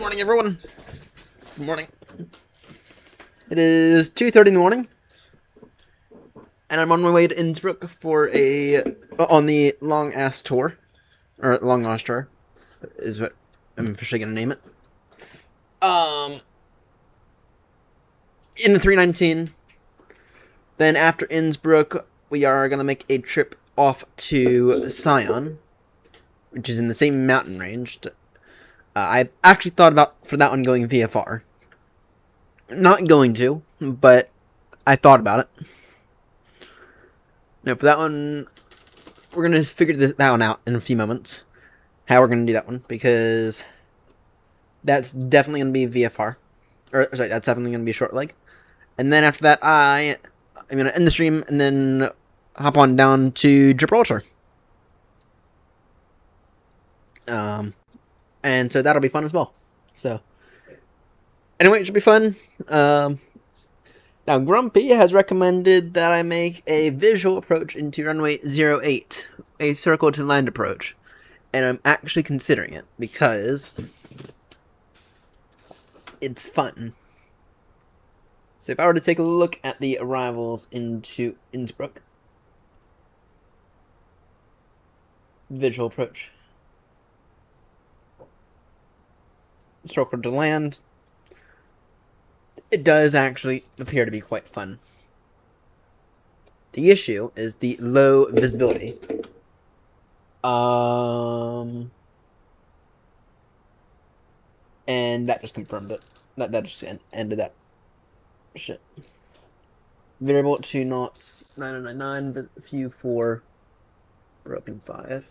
morning, everyone. Good morning. It is 2:30 in the morning, and I'm on my way to Innsbruck for on the long ass tour, or long ass tour, is what I'm officially gonna name it. In the 319. Then after Innsbruck, we are gonna make a trip off to Sion, which is in the same mountain range. I actually thought about for that one going VFR. Not going to, but I thought about it. Now for that one, we're gonna figure that one out in a few moments. How we're gonna do that one, because that's definitely gonna be VFR, or sorry, that's definitely gonna be a short leg. And then after that, I'm gonna end the stream and then hop on down to Gibraltar. And so that'll be fun as well. So, anyway, it should be fun. Now, Grumpy has recommended that I make a visual approach into runway 08, a circle to land approach. And I'm actually considering it because it's fun. So if I were to take a look at the arrivals into Innsbruck, visual approach, circle to land, it does actually appear to be quite fun. The issue is the low visibility. And that just confirmed it. That just ended that shit. Variable 2 knots, 9099, view 4, broken 5.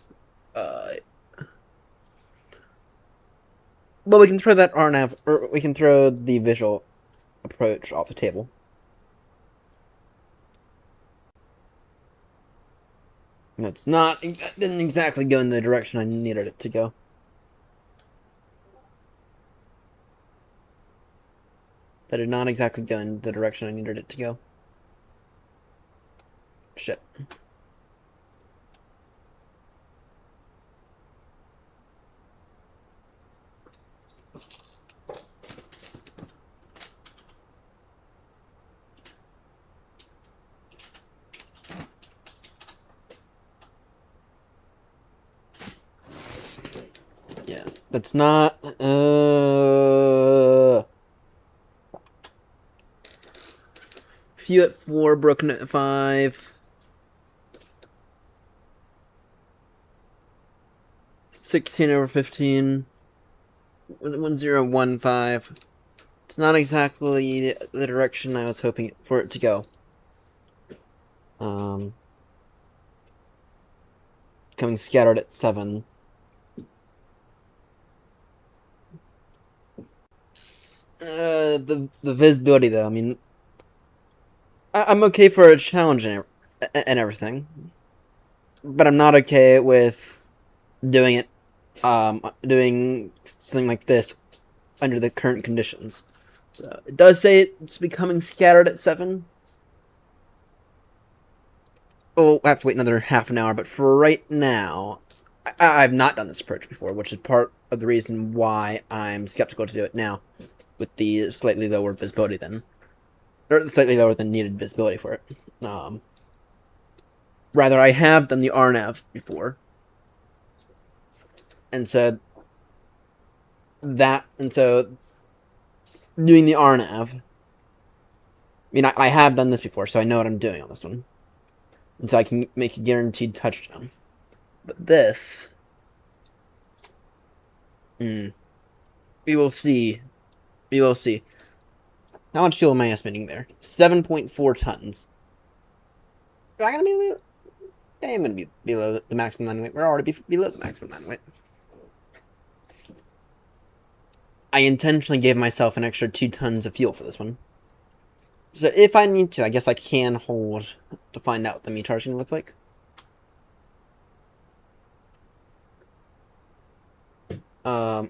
Well, we can throw that RNAV, or we can throw the visual approach off the table. That didn't exactly go in the direction I needed it to go. That did not exactly go in the direction I needed it to go. Shit. Yeah, that's not, few at 4, broken at 5. 16 over 15. 1015. It's not exactly the direction I was hoping for it to go. Coming scattered at 7. The visibility though, I mean, I'm okay for a challenge and everything, but I'm not okay with doing it, doing something like this under the current conditions. So it does say it's becoming scattered at 7. Oh, I have to wait another half an hour, but for right now, I've not done this approach before, which is part of the reason why I'm skeptical to do it now, with the slightly lower visibility than, or slightly lower than needed visibility for it. Rather, I have done the RNAV before, and so doing the RNAV, I mean, I have done this before, so I know what I'm doing on this one. And so I can make a guaranteed touchdown. But this, we will see. We will see. How much fuel am I estimating there? 7.4 tons. Am I going to be... I am going to be below the maximum landing weight. We're already below the maximum landing weight. I intentionally gave myself an extra 2 tons of fuel for this one. So if I need to, I guess I can hold to find out what the METAR is going to look like. Oh,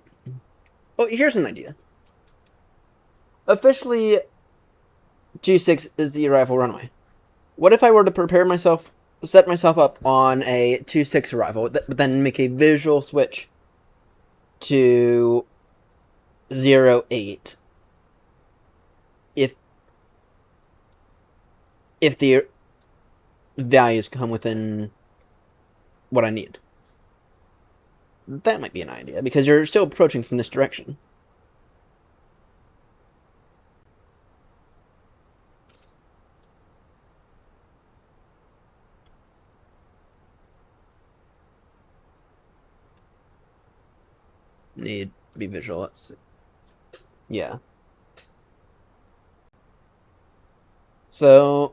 here's an idea. Officially, 26 is the arrival runway. What if I were to prepare myself, set myself up on a 26 arrival, but then make a visual switch to 0.08 if the values come within what I need. That might be an idea, because you're still approaching from this direction. Need to be visual. Let's see. Yeah. So,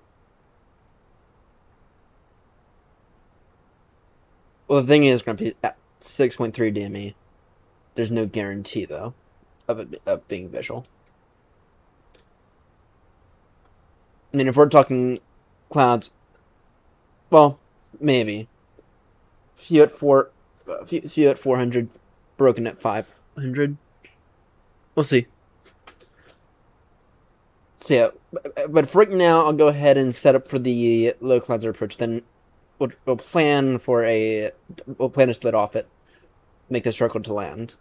well, the thing is, Grumpy, at 6.3 DME, there's no guarantee, though, of being visual. I mean, if we're talking clouds, well, maybe. Few at 400, broken at 500. We'll see. So yeah, but for right now, I'll go ahead and set up for the low clouds approach. Then we'll plan to split off it, make the circle to land.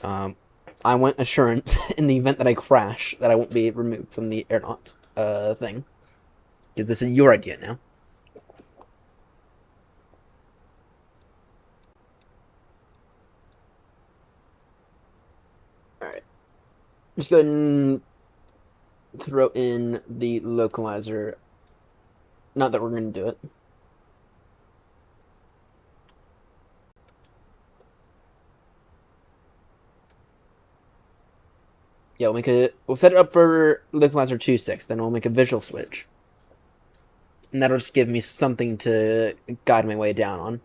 I want assurance in the event that I crash that I won't be removed from the aeronaut thing. Because this is your idea now. Alright. Just go ahead and throw in the localizer. Not that we're going to do it. Yeah, we'll set it up for localizer 2.6, then we'll make a visual switch. And that'll just give me something to guide my way down on.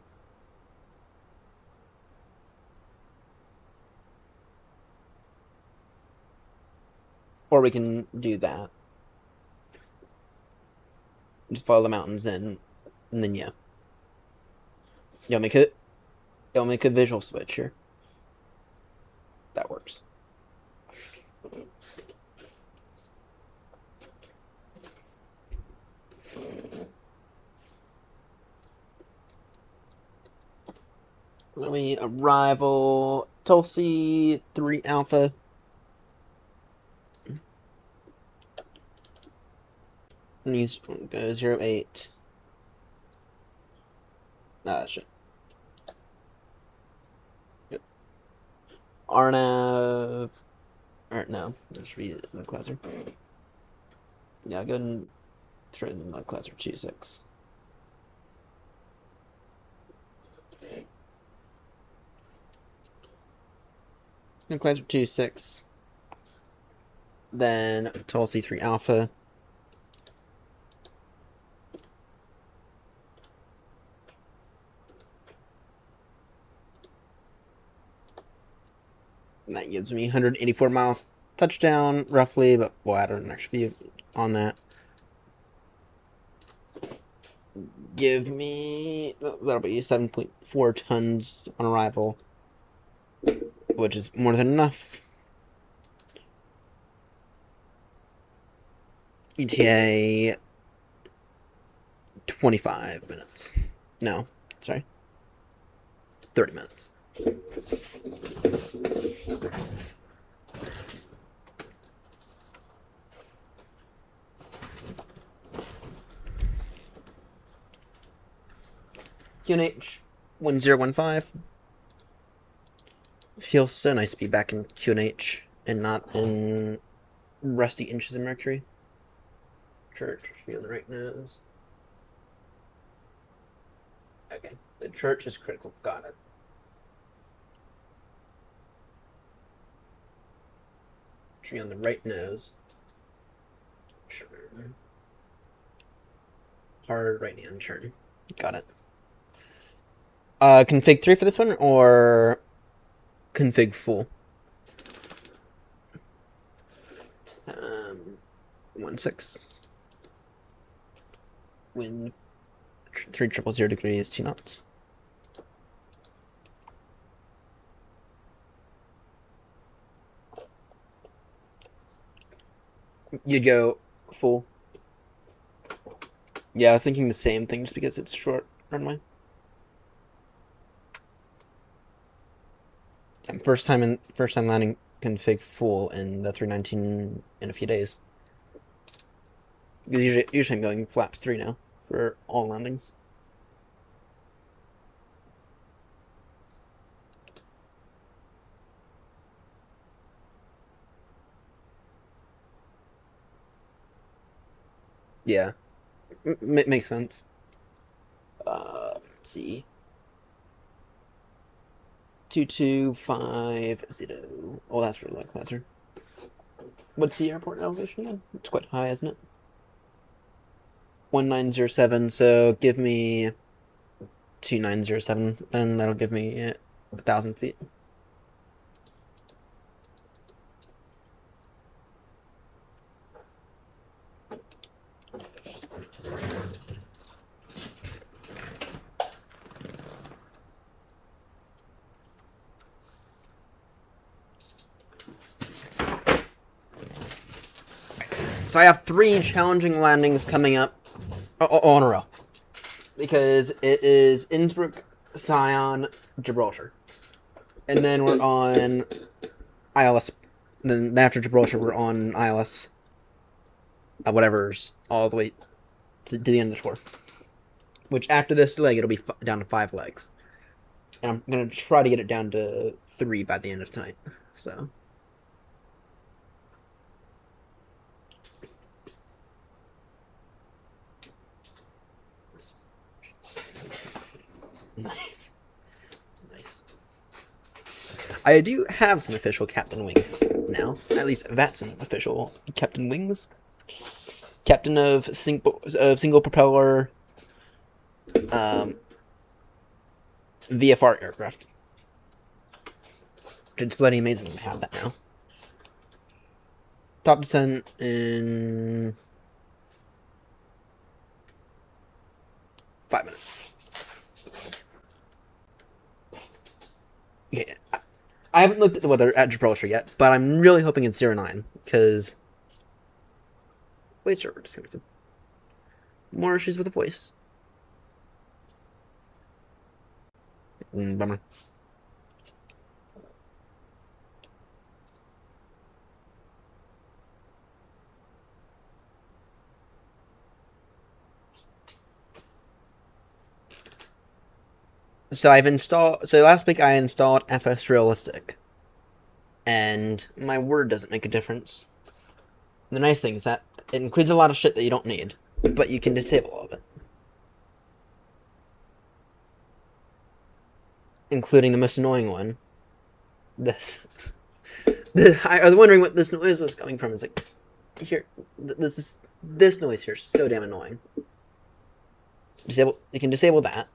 Or we can do that. Just follow the mountains in, and then yeah. You'll make a visual switch here. That works. Let me arrival Tulsi 3 Alpha. Needs go 0.8. Shit. Yep. Arnav. Or no, that should be the classer. Yeah, go ahead and throw in the classer 2.6. And classer 2.6. Then Tulsi 3 Alpha. And that gives me 184 miles touchdown, roughly, but we'll add an extra few on that. Give me, that'll be 7.4 tons on arrival, which is more than enough. ETA 25 minutes. No, sorry. 30 minutes. QNH 1015. Feels so nice to be back in QNH and not in rusty inches of mercury. Church should be on the right nose. Okay, the church is critical. Got it. Should be on the right nose. Turn. Hard right hand turn. Got it. Config 3 for this one, or config full? 1.6. Wind 300 degrees, 2 knots. You'd go full. Yeah, I was thinking the same thing just because it's short runway. First time landing config full in the 319 in a few days. Usually I'm going flaps 3 now for all landings. Yeah, makes sense. Let's see. 2250. Oh, that's for luck closer. What's the airport elevation again? It's quite high, isn't it? 1907. So give me 2907, and that'll give me 1,000 feet. So I have 3 challenging landings coming up in a row. Because it is Innsbruck, Sion, Gibraltar. And then we're on ILS. Then after Gibraltar, we're on ILS. Whatever's all the way to the end of the tour. Which after this leg, it'll be down to 5 legs. And I'm going to try to get it down to 3 by the end of tonight. So... Nice. I do have some official Captain Wings now. At least that's an official Captain Wings. Captain of single propeller VFR aircraft. It's bloody amazing to have that now. Top descent in 5 minutes. Okay, I haven't looked at the weather at Gibraltar yet, but I'm really hoping it's 09, because... Wait, server disconnected. More issues with the voice. Bummer. So last week I installed FS Realistic, and my word doesn't make a difference. The nice thing is that it includes a lot of shit that you don't need, but you can disable all of it. Including the most annoying one. This. I was wondering what this noise was coming from. It's like, here, this noise here is so damn annoying. You can disable that.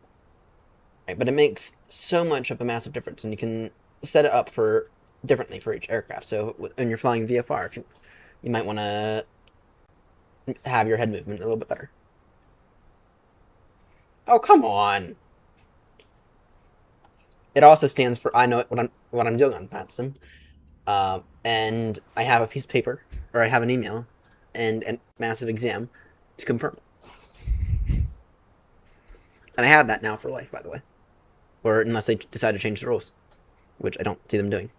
Right, but it makes so much of a massive difference, and you can set it up differently for each aircraft. So when you're flying VFR, you might want to have your head movement a little bit better. Oh, come on! It also stands for I know what I'm doing on FATSIM, and I have a piece of paper, or I have an email, and a massive exam to confirm. And I have that now for life, by the way. Or unless they decide to change the rules, which I don't see them doing.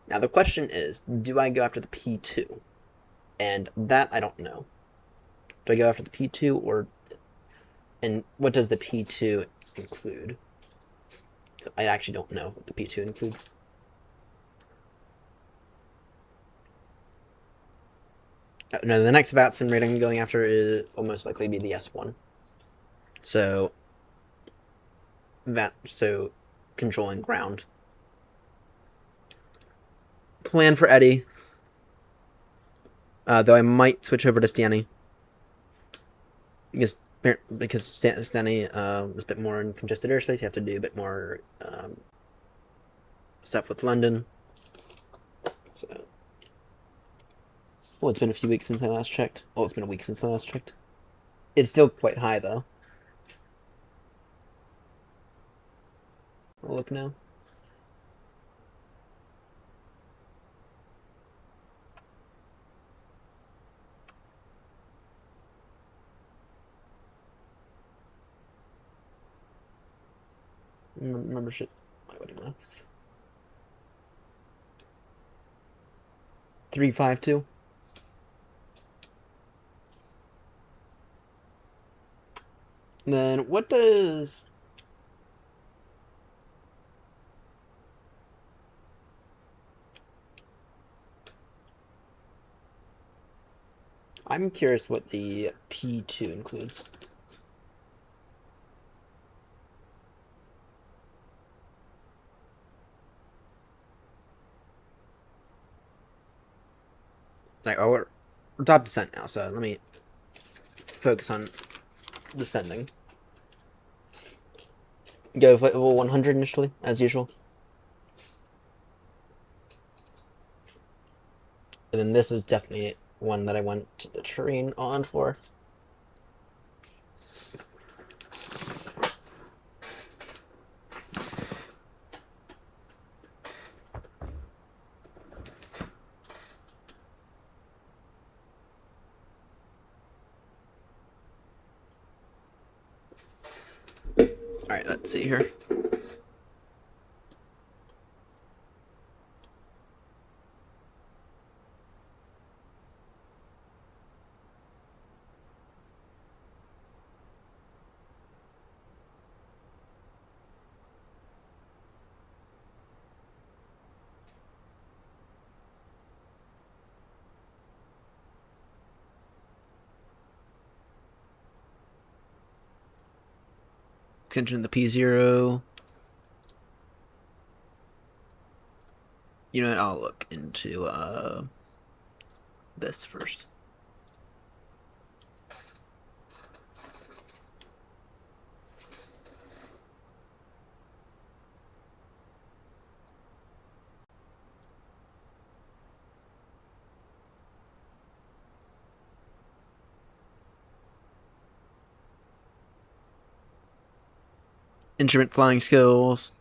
Now the question is, do I go after the P2? And that I don't know. Do I go after the P2 or... And what does the P2 include? So I actually don't know what the P2 includes. No, the next VATSIM rating I'm going after will most likely be the S1. So controlling ground. Plan for Eddie. Though I might switch over to Stanny. Because Stanny is a bit more in congested airspace. You have to do a bit more stuff with London. So, well, it's been a few weeks since I last checked. Well, it's been a week since I last checked. It's still quite high, though. I'll look now. Membership this. 352. Then what does... I'm curious what the P2 includes. Like, oh, we're top descent now, so let me focus on descending. Go for level 100 initially, as usual. And then this is definitely one that I went to the terrain on for. Alright, let's see here. Extension of the P0. You know what? I'll look into this first. Instrument flying skills.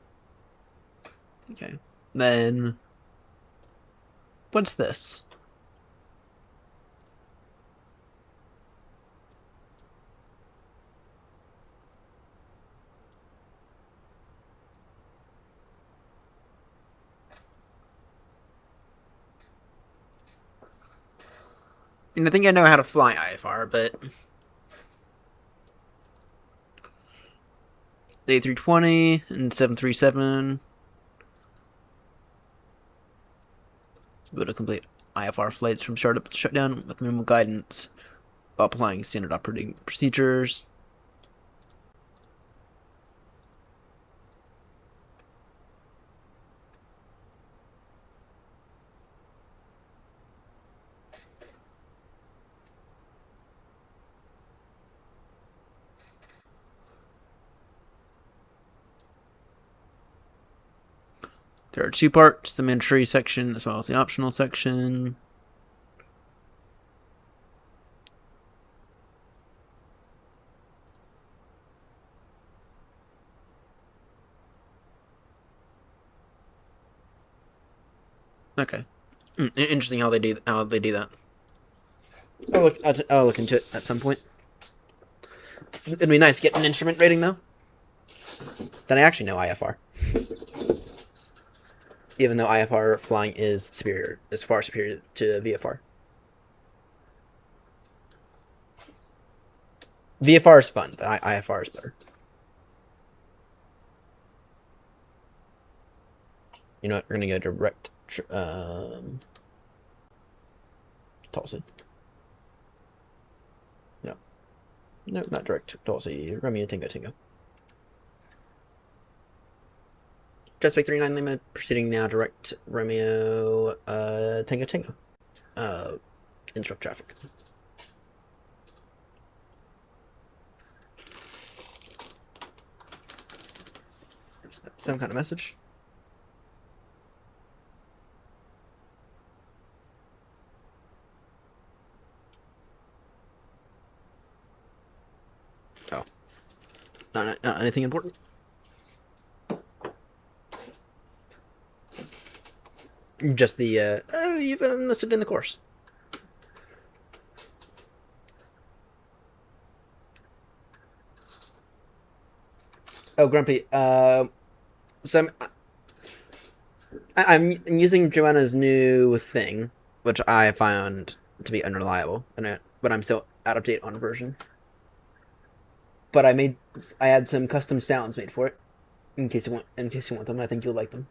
Okay. Then what's this? And I think I know how to fly IFR, but the A320 and 737. Able to complete IFR flights from startup to shutdown with minimal guidance while applying standard operating procedures. There are two parts, the mandatory section as well as the optional section. Okay. Interesting how they do that. I'll look into it at some point. It'd be nice to get an instrument rating though. Then I actually know IFR. Even though IFR flying is far superior to VFR. VFR is fun, but IFR is better. You know what? We're gonna go direct Tulsi. No, not direct Tulsi. Romeo Tango Tango. Jetspec 39 Lima proceeding now direct Romeo Tango Tango. Innsbruck traffic. Some kind of message. Oh. Not anything important? Just the, you've enlisted in the course. Oh, Grumpy, so I'm using Joanna's new thing, which I found to be unreliable, but I'm still out of date on version. But I had some custom sounds made for it, in case you want them. I think you'll like them.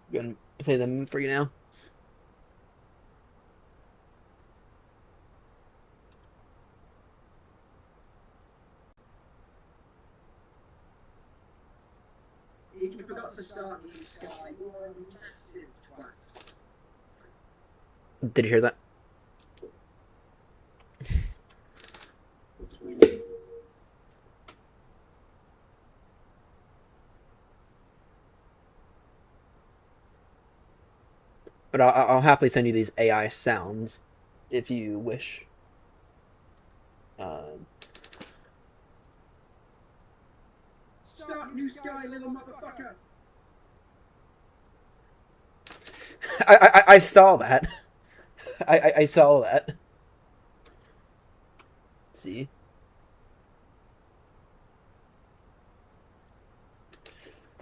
I'm gonna play them for you now. If you forgot to start New Sky, you're a massive twat. Did you hear that? But I'll happily send you these AI sounds if you wish. Start New Sky, little motherfucker. I saw that. I saw that. Let's see.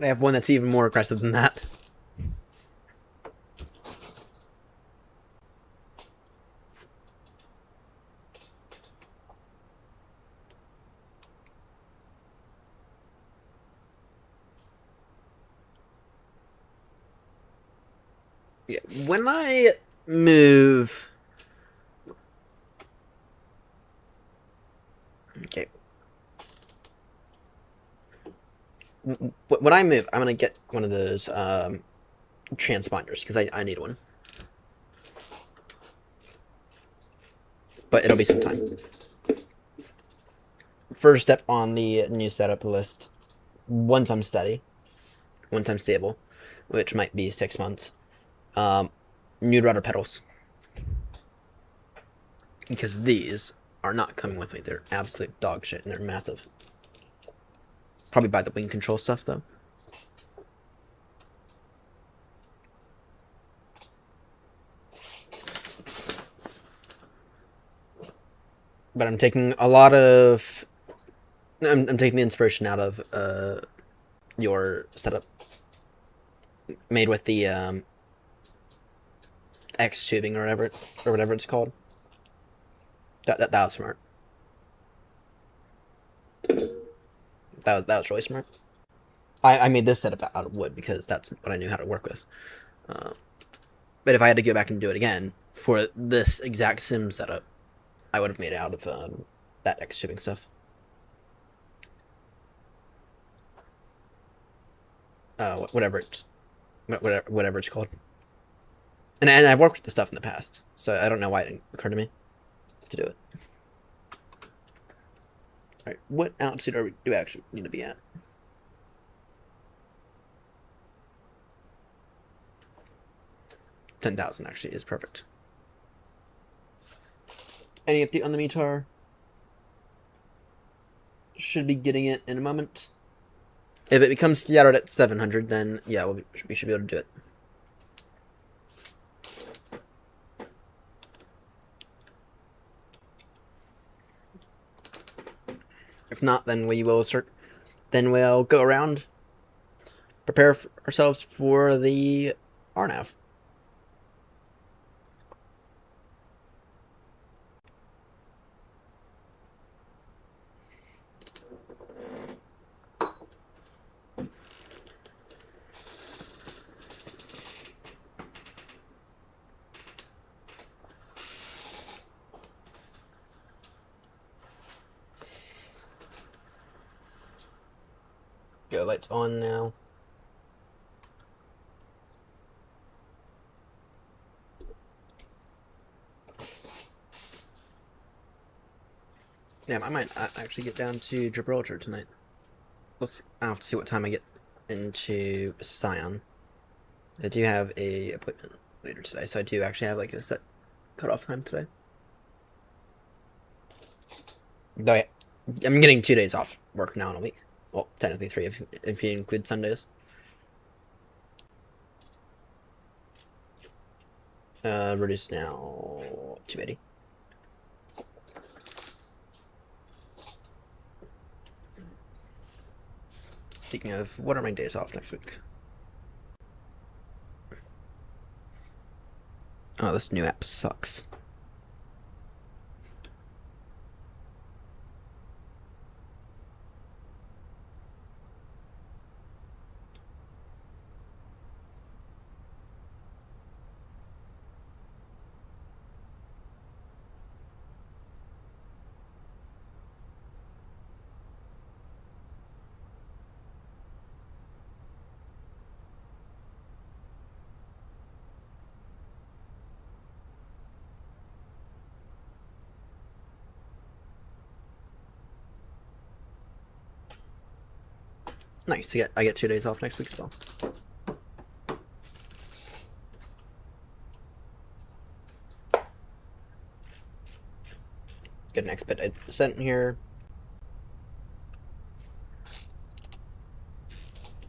I have one that's even more aggressive than that. Yeah, when I move. Okay. When I move, I'm gonna get one of those transponders because I need one. But it'll be some time. First step on the new setup list, once I'm steady, once I'm stable, which might be 6 months, new rudder pedals. Because these are not coming with me. They're absolute dog shit and they're massive. Probably buy the wing control stuff though. But I'm taking a lot of. I'm taking the inspiration out of your setup made with the X tubing or whatever it's called. That was smart. That was really smart. I made this setup out of wood because that's what I knew how to work with. But if I had to go back and do it again for this exact sim setup, I would have made it out of that X tubing stuff. Whatever it's called. And I've worked with the stuff in the past, so I don't know why it didn't occur to me to do it. All right, what altitude do we actually need to be at? 10,000 actually is perfect. Any update on the METAR? Should be getting it in a moment. If it becomes scattered at 700, then yeah, we should be able to do it. If not, then we will start. Then we'll go around, prepare ourselves for the RNAV. Go, lights on now. Damn, I might actually get down to Gibraltar tonight. I'll have to see what time I get into Sion. I do have a appointment later today, so I do actually have like a set cutoff time today. Though I'm getting 2 days off work now in a week. Well, technically 3 if you include Sundays. Reduced now 280. Speaking of, what are my days off next week? Oh, this new app sucks. Nice. I get 2 days off next week as well. Get an expedited percent here.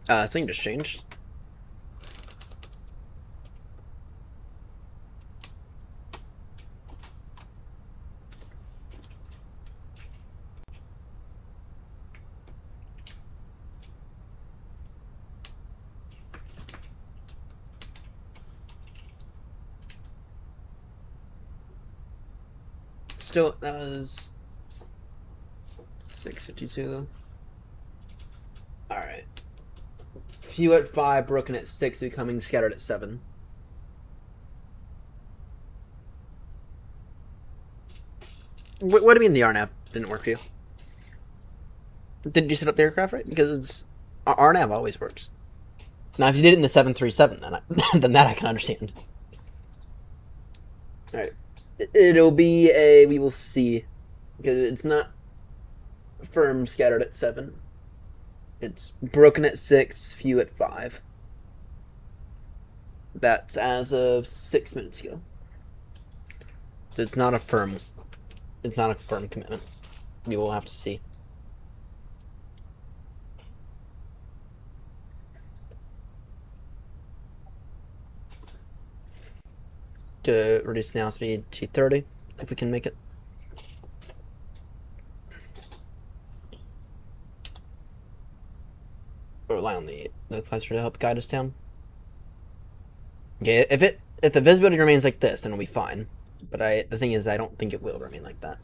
Thing just changed. Still, that was 652 though. Alright. Few at 5, broken at 6, becoming scattered at 7. What do you mean the RNAV didn't work for you? Did you set up the aircraft right? Because RNAV always works. Now, if you did it in the 737, then that I can understand. Alright. It'll be a... We will see. Because it's not firm scattered at 7. It's broken at 6, few at 5. That's as of 6 minutes ago. So it's not a firm... It's not a firm commitment. We will have to see. To reduce now speed to 30, if we can make it. Or rely on the closer to help guide us down. Okay, if the visibility remains like this, then it'll be fine. But the thing is, I don't think it will remain like that.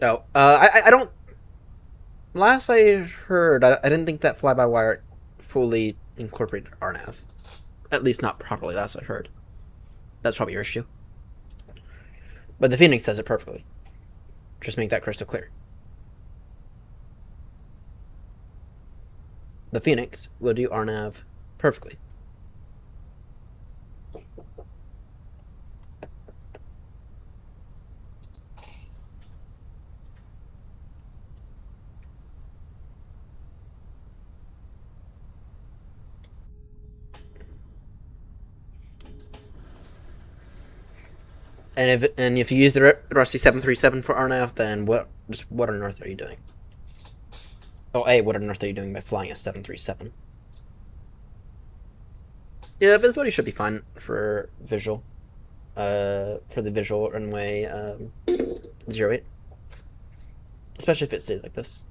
Oh, I don't. Last I heard, I didn't think that fly-by-wire fully incorporated RNAV. At least not properly, last I heard. That's probably your issue. But the Phoenix does it perfectly. Just make that crystal clear. The Phoenix will do RNAV perfectly. And if you use the Rusty 737 for RNAV, then what on earth are you doing? Oh, what on earth are you doing by flying a 737? Yeah, visibility should be fine for visual. For the visual runway 08. Especially if it stays like this.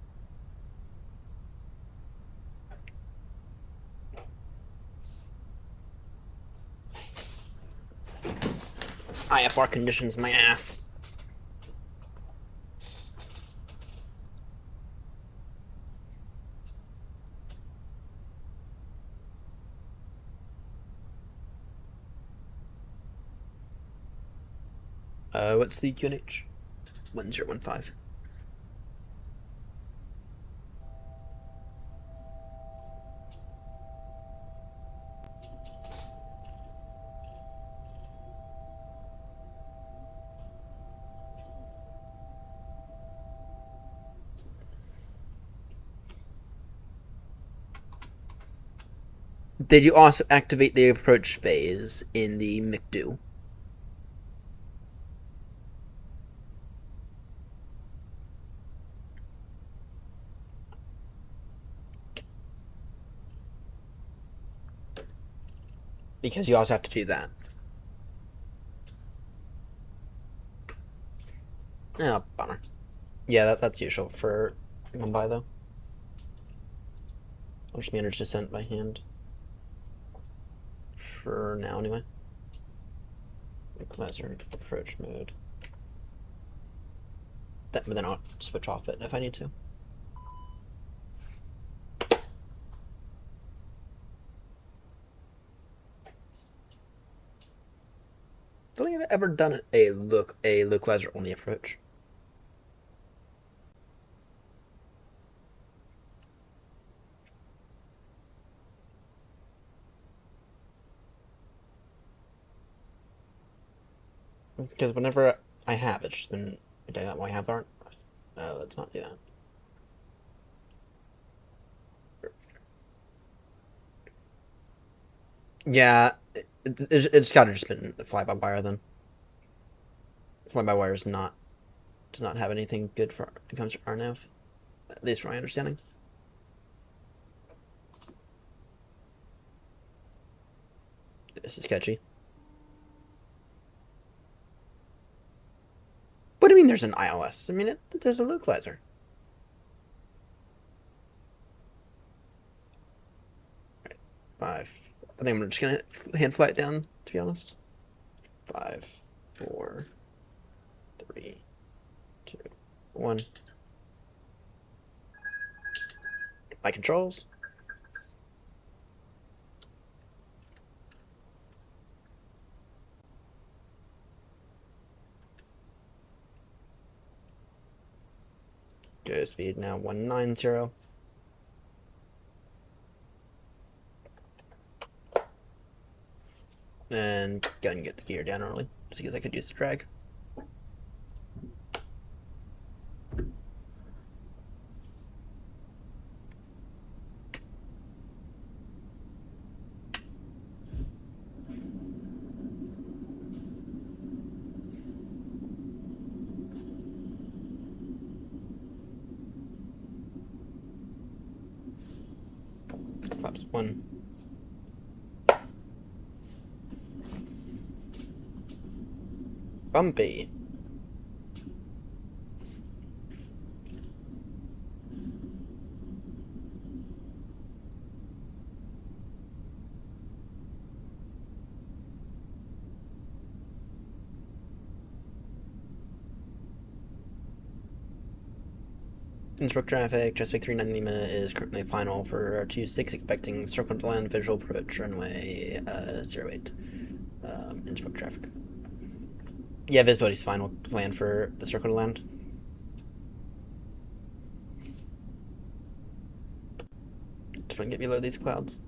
IFR conditions my ass. What's the QNH? 1015. Did you also activate the approach phase in the McDo? Because you also have to do that. Oh, bummer. Yeah, that's usual for Mumbai, though. I'll just manage descent by hand. For now, anyway. Equalizer approach mode. But then I'll switch off it if I need to. Don't think I've ever done a localizer only approach. Because whenever I have, it's just been why I have aren't. Let's not do that. Yeah, it's gotta just been fly by wire then. Fly by wire does not have anything good for when it comes to RNAV, at least from my understanding. This is sketchy. What do you mean there's an ILS? I mean, there's a localizer. Five. I think I'm just gonna hand fly it down, to be honest. 5, 4, 3, 2, 1. My controls. Go speed now 190. And go and get the gear down early, just because I could use the drag. Flaps 1. Bumpy. Innsbruck traffic, Chesapeake 39 Lima is currently final for 26, expecting circle to land visual approach runway 08. Innsbruck traffic. Yeah, visibility's final plan for the circle to land. Just want to get below these clouds.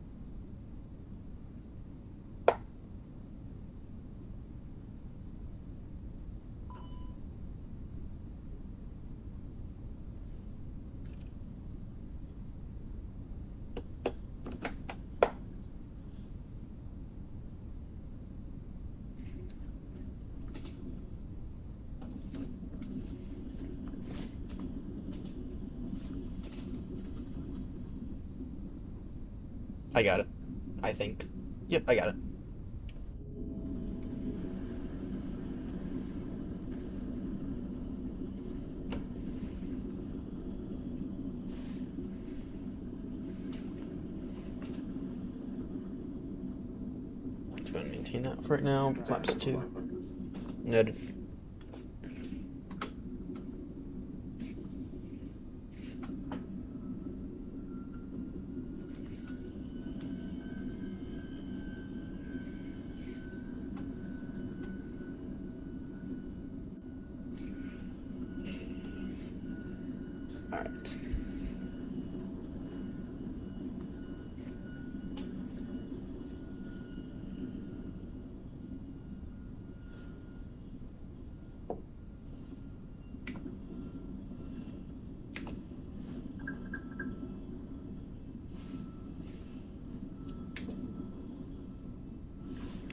I got it. I think. Yep, I got it. Let's go ahead and maintain that for right now. Flaps 2. Noted. Alright.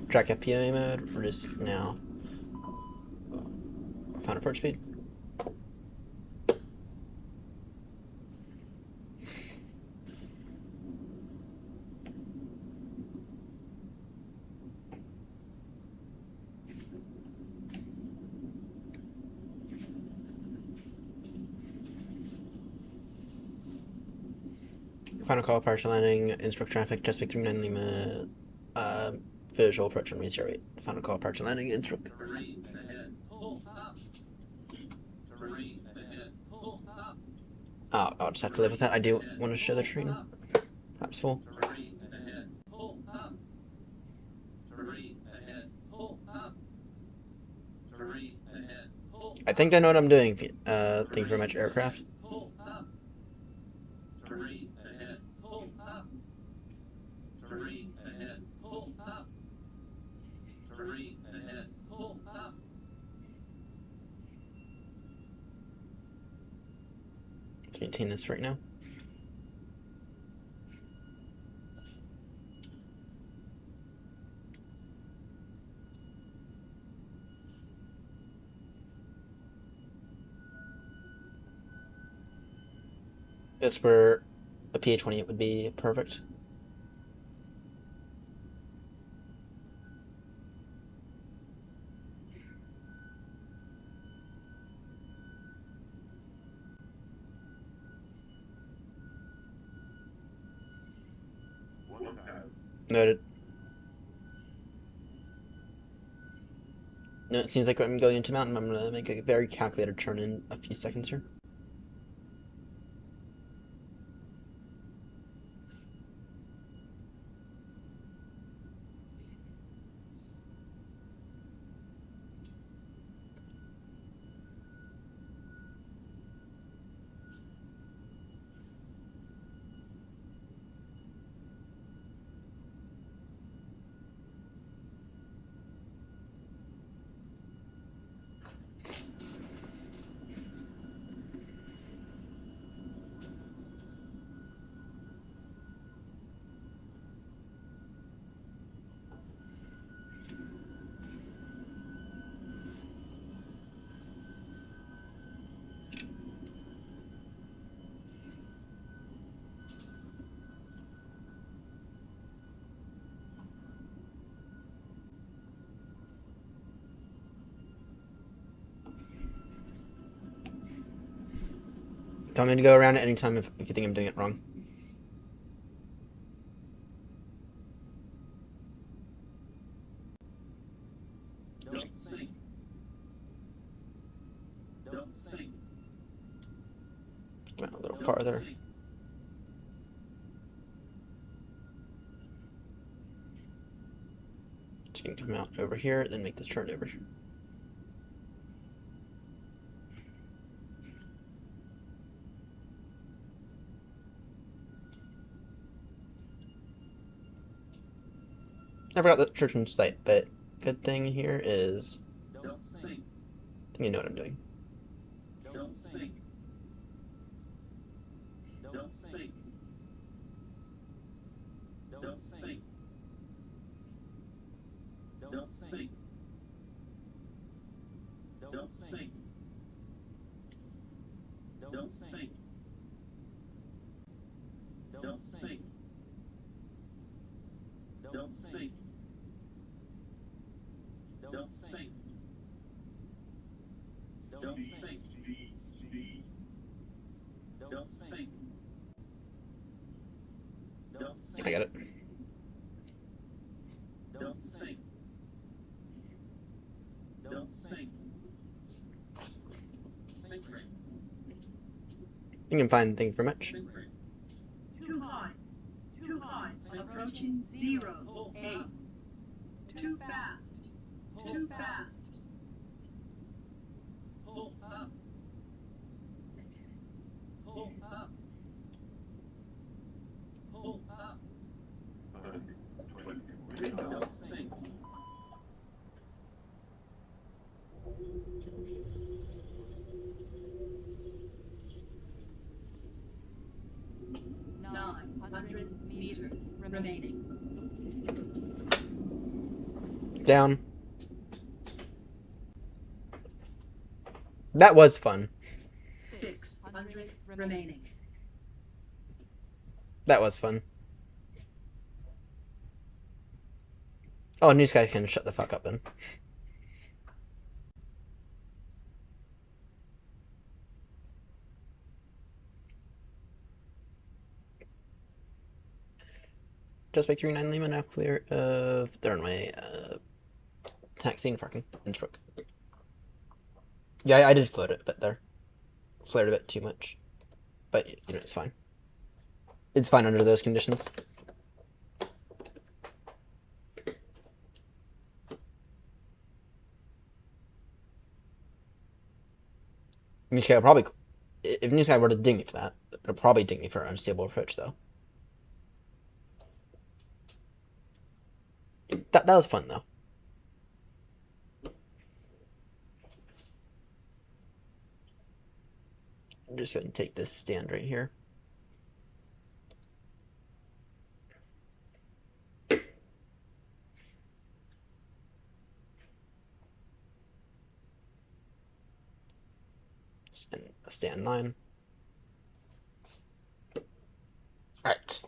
Track FPA mode, we're just now final approach speed. Final call, partial landing, Innsbruck traffic, Chesapeake 39 Lima, visual approach on 08. Final call, partial landing, Innsbruck. Terrain ahead. Pull up. Terrain ahead. Pull up. Oh, I'll just have to live with that. I do want to show the train. Flaps full. Terrain ahead. Pull up. Terrain ahead. Pull up. Terrain ahead. Pull I think I know what I'm doing. Thank you very much, aircraft. Pull up. Terrain ahead. Pull up. Terrain ahead. Pull up. Terrain ahead. Pull up. Let's maintain this right now. This where a PA-28 would be perfect. Noted. No, it seems like I'm going into mountain. I'm going to make a very calculated turn in a few seconds here. Tell me to go around at any time if you think I'm doing it wrong. Don't sink. Don't sink. Well, a little farther. Just gonna come out over here, then make this turn over here. I forgot the church and site, but good thing here is Don't sink. I think you know what I'm doing. Don't sink. Don't sink. Don't sink. Don't sink. Don't sink. Don't sink. Don't sink. Don't sink. Don't sink. Don't sink. Don't sink. Don't sink. I got it. Don't sink. Don't sink. Sink rate. You can find. Thank you very much. Sink rate. Too high. Too high. Approaching 08. Too fast. Too fast. Pull up. Pull up. Pull up. Don't sink. Nine 100 meters remaining. Down. That was fun. 600 remaining. That was fun. Oh, News Guy can shut the fuck up then. just by 39 Lima, now clear of the runway. Taxiing parking, Innsbruck. Yeah, I did float it a bit there. Flared a bit too much. But, it's fine. It's fine under those conditions. New Sky will probably... If New Sky were to ding me for that, it'll probably ding me for an unstable approach, though. That was fun, though. I'm just going to take this stand right here. Stand 9. Alright.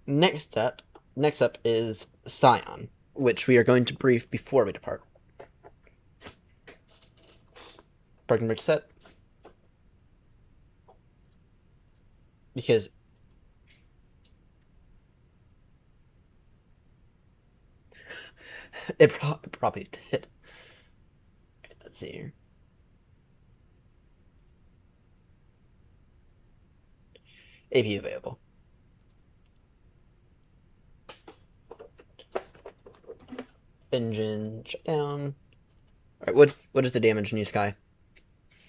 Next up is Sion, which we are going to brief before we depart. Parking brake set. Because it probably did. Let's see here. AP available. Engine shut down. Alright, what is the damage, New Sky?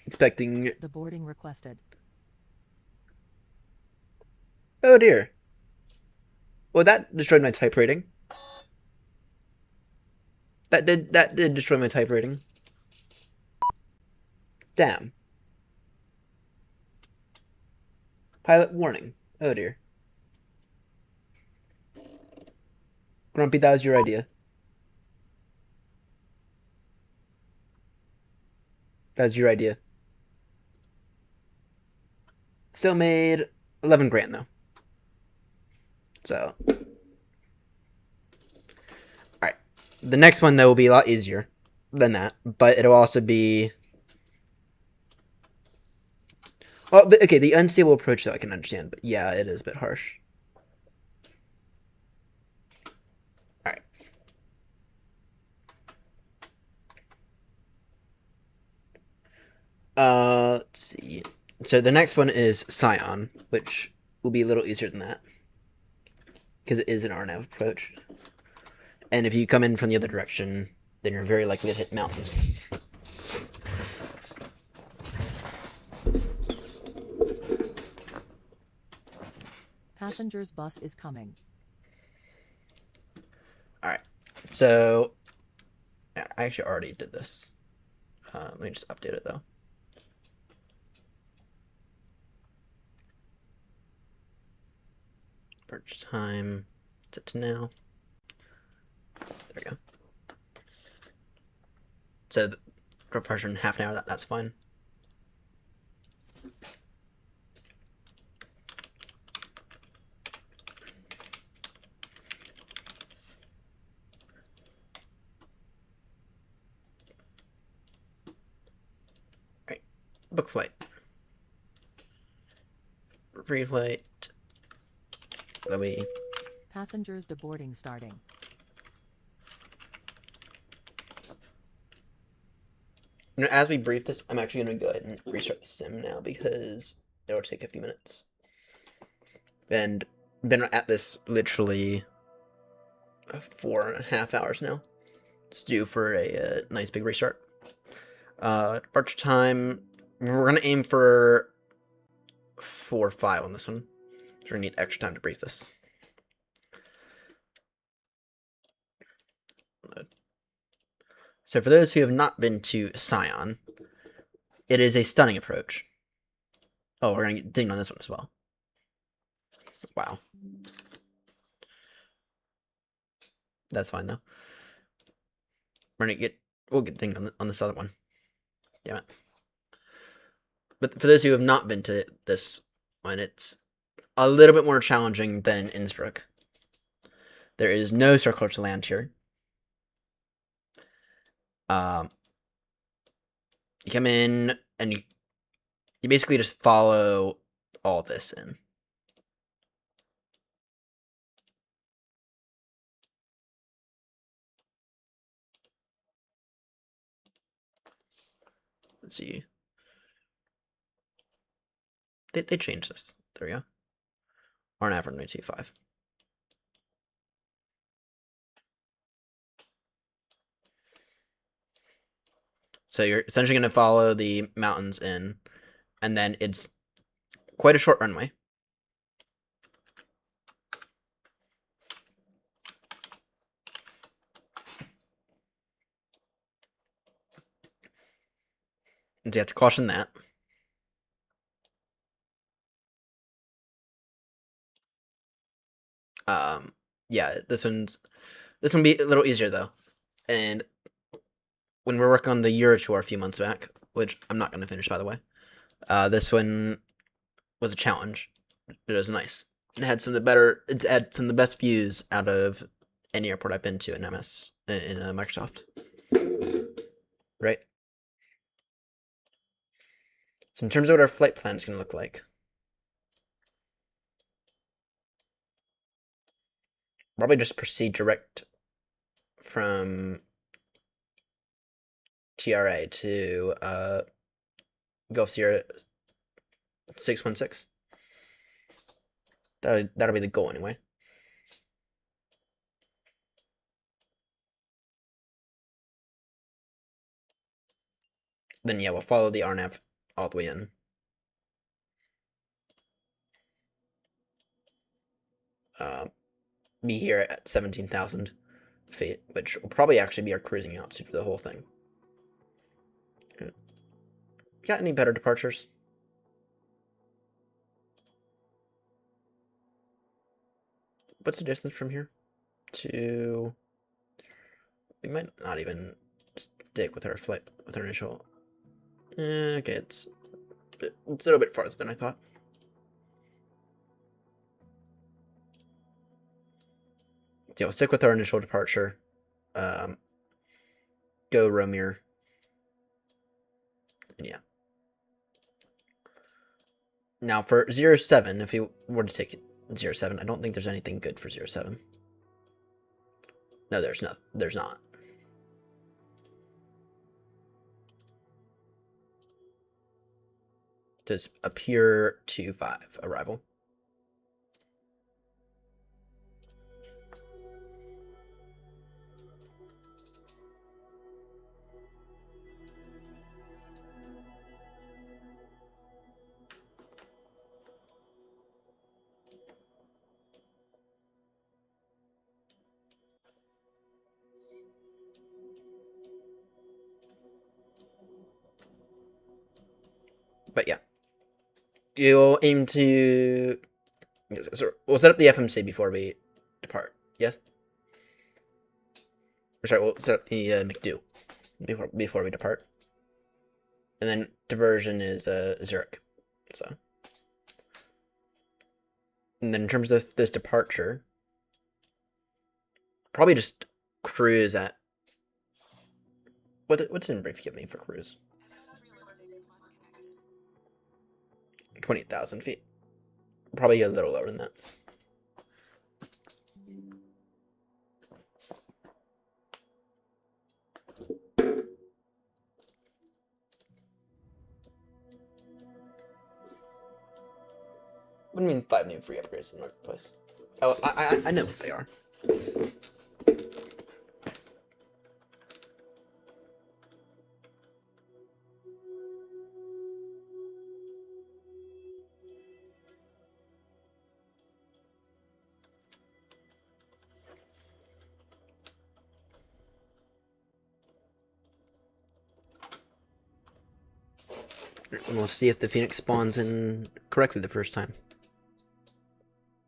Expecting... The boarding requested. Oh dear. Well, that destroyed my type rating. That did destroy my type rating. Damn. Pilot warning. Oh dear. Grumpy, that was your idea. That was your idea. Still made 11 grand though. So. Alright. The next one though will be a lot easier than that, but it'll also be... Well, okay, the unstable approach though I can understand, but yeah, it is a bit harsh. Alright. Let's see. So the next one is Sion, which will be a little easier than that. Because it is an RNAV approach. And if you come in from the other direction, then you're very likely to hit mountains. Passenger's bus is coming. Alright, so I actually already did this. Let me just update it though. Purchase time, set to now. There we go. So the departure in half an hour, that's fine. Alright, book flight. Free flight. Passengers deboarding starting. As we brief this, I'm actually going to go ahead and restart the sim now because it'll take a few minutes. And been at this literally 4.5 hours now. It's due for a nice big restart. Departure time, we're going to aim for 4 or 5 on this one. So we're going to need extra time to brief this. So for those who have not been to Sion, it is a stunning approach. Oh, we're going to get dinged on this one as well. Wow. That's fine though. We'll get dinged on this other one. Damn it. But for those who have not been to this one, it's a little bit more challenging than Innsbruck. There is no circular to land here. You come in and you basically just follow all this in. Let's see. They changed this. There we go. RNAV runway 25. So you're essentially going to follow the mountains in, and then it's quite a short runway. And so you have to caution that. Yeah, this one be a little easier though. And when we're working on the Euro tour a few months back, which I'm not going to finish by the way, this one was a challenge, but it was nice. It had some of the best views out of any airport I've been to in Microsoft. Right. So in terms of what our flight plan is going to look like, probably just proceed direct from TRA to Gulf Sierra 616. That'll be the goal anyway. Then yeah, we'll follow the RNAV all the way in. Be here at 17,000 feet, which will probably actually be our cruising altitude for the whole thing. Got any better departures? What's the distance from here to? We might not even stick with our flight with our initial. Okay, it's a little bit farther than I thought. So we'll stick with our initial departure. Go Romir. And yeah. Now for 07, if we were to take 07, I don't think there's anything good for 07. No, there's not. There's not. So it's a pure 2-5 arrival. But yeah, you'll aim to. So we'll set up the FMC before we depart. Yes. Or sorry, we'll set up the McDo before we depart, and then diversion is Zurich. So, and then in terms of this departure, probably just cruise at what's in brief give me for cruise? 20,000 feet. Probably a little lower than that. What do you mean 5 new free upgrades in the marketplace? Oh, I know what they are. And we'll see if the Phoenix spawns in correctly the first time.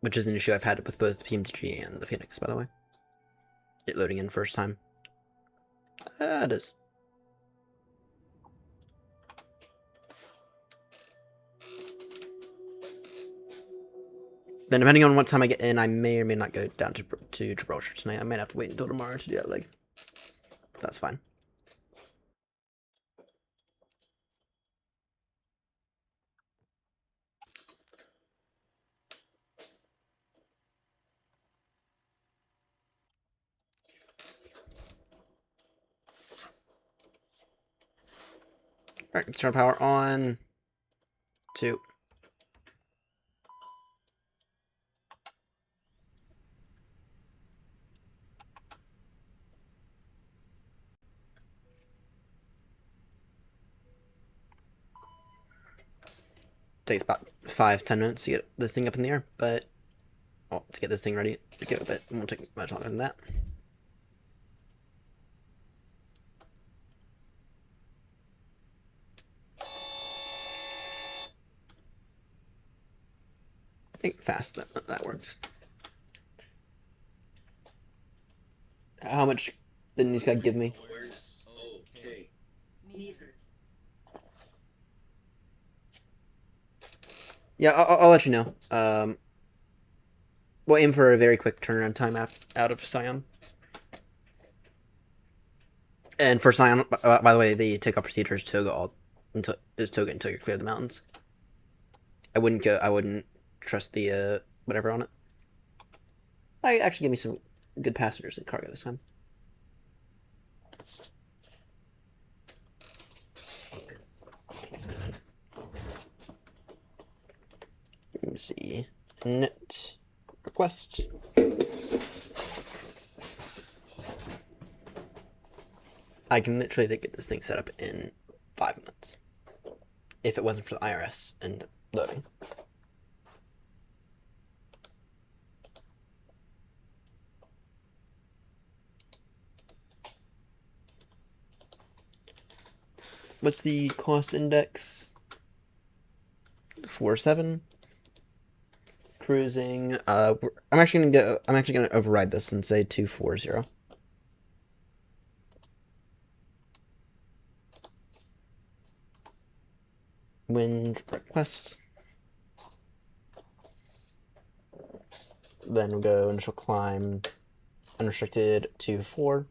Which is an issue I've had with both the PMTG and the Phoenix, by the way. It loading in first time. It is. Then depending on what time I get in, I may or may not go down to Gibraltar tonight. I might have to wait until tomorrow to do that leg. That's fine. Alright, turn power on. 2. Takes about 5-10 minutes to get this thing up in the air, but to get this thing ready to go, but it won't take much longer than that. I think fast that works. How much did these guys give me? Awareness. Okay. Meters. Yeah, I'll let you know. We'll aim for a very quick turnaround time out of Sion. And for Sion, by the way, the takeoff procedure is toga until you clear the mountains. I wouldn't trust the whatever on it. I actually give me some good passengers in cargo this time. Let me see. Net request. I can literally get this thing set up in 5 minutes. If it wasn't for the IRS and loading. What's the cost index? 4.7. Cruising. I'm actually gonna override this and say 240. Wind request. Then we'll go initial climb, unrestricted to 4.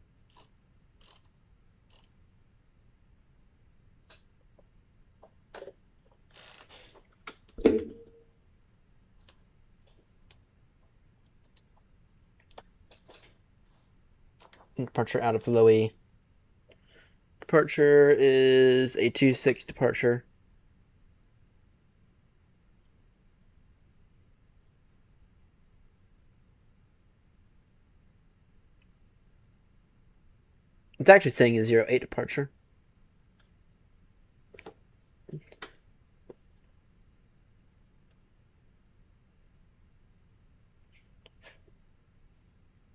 Departure out of Lowy. Departure is a 2-6 departure. It's actually saying a 0-8 departure.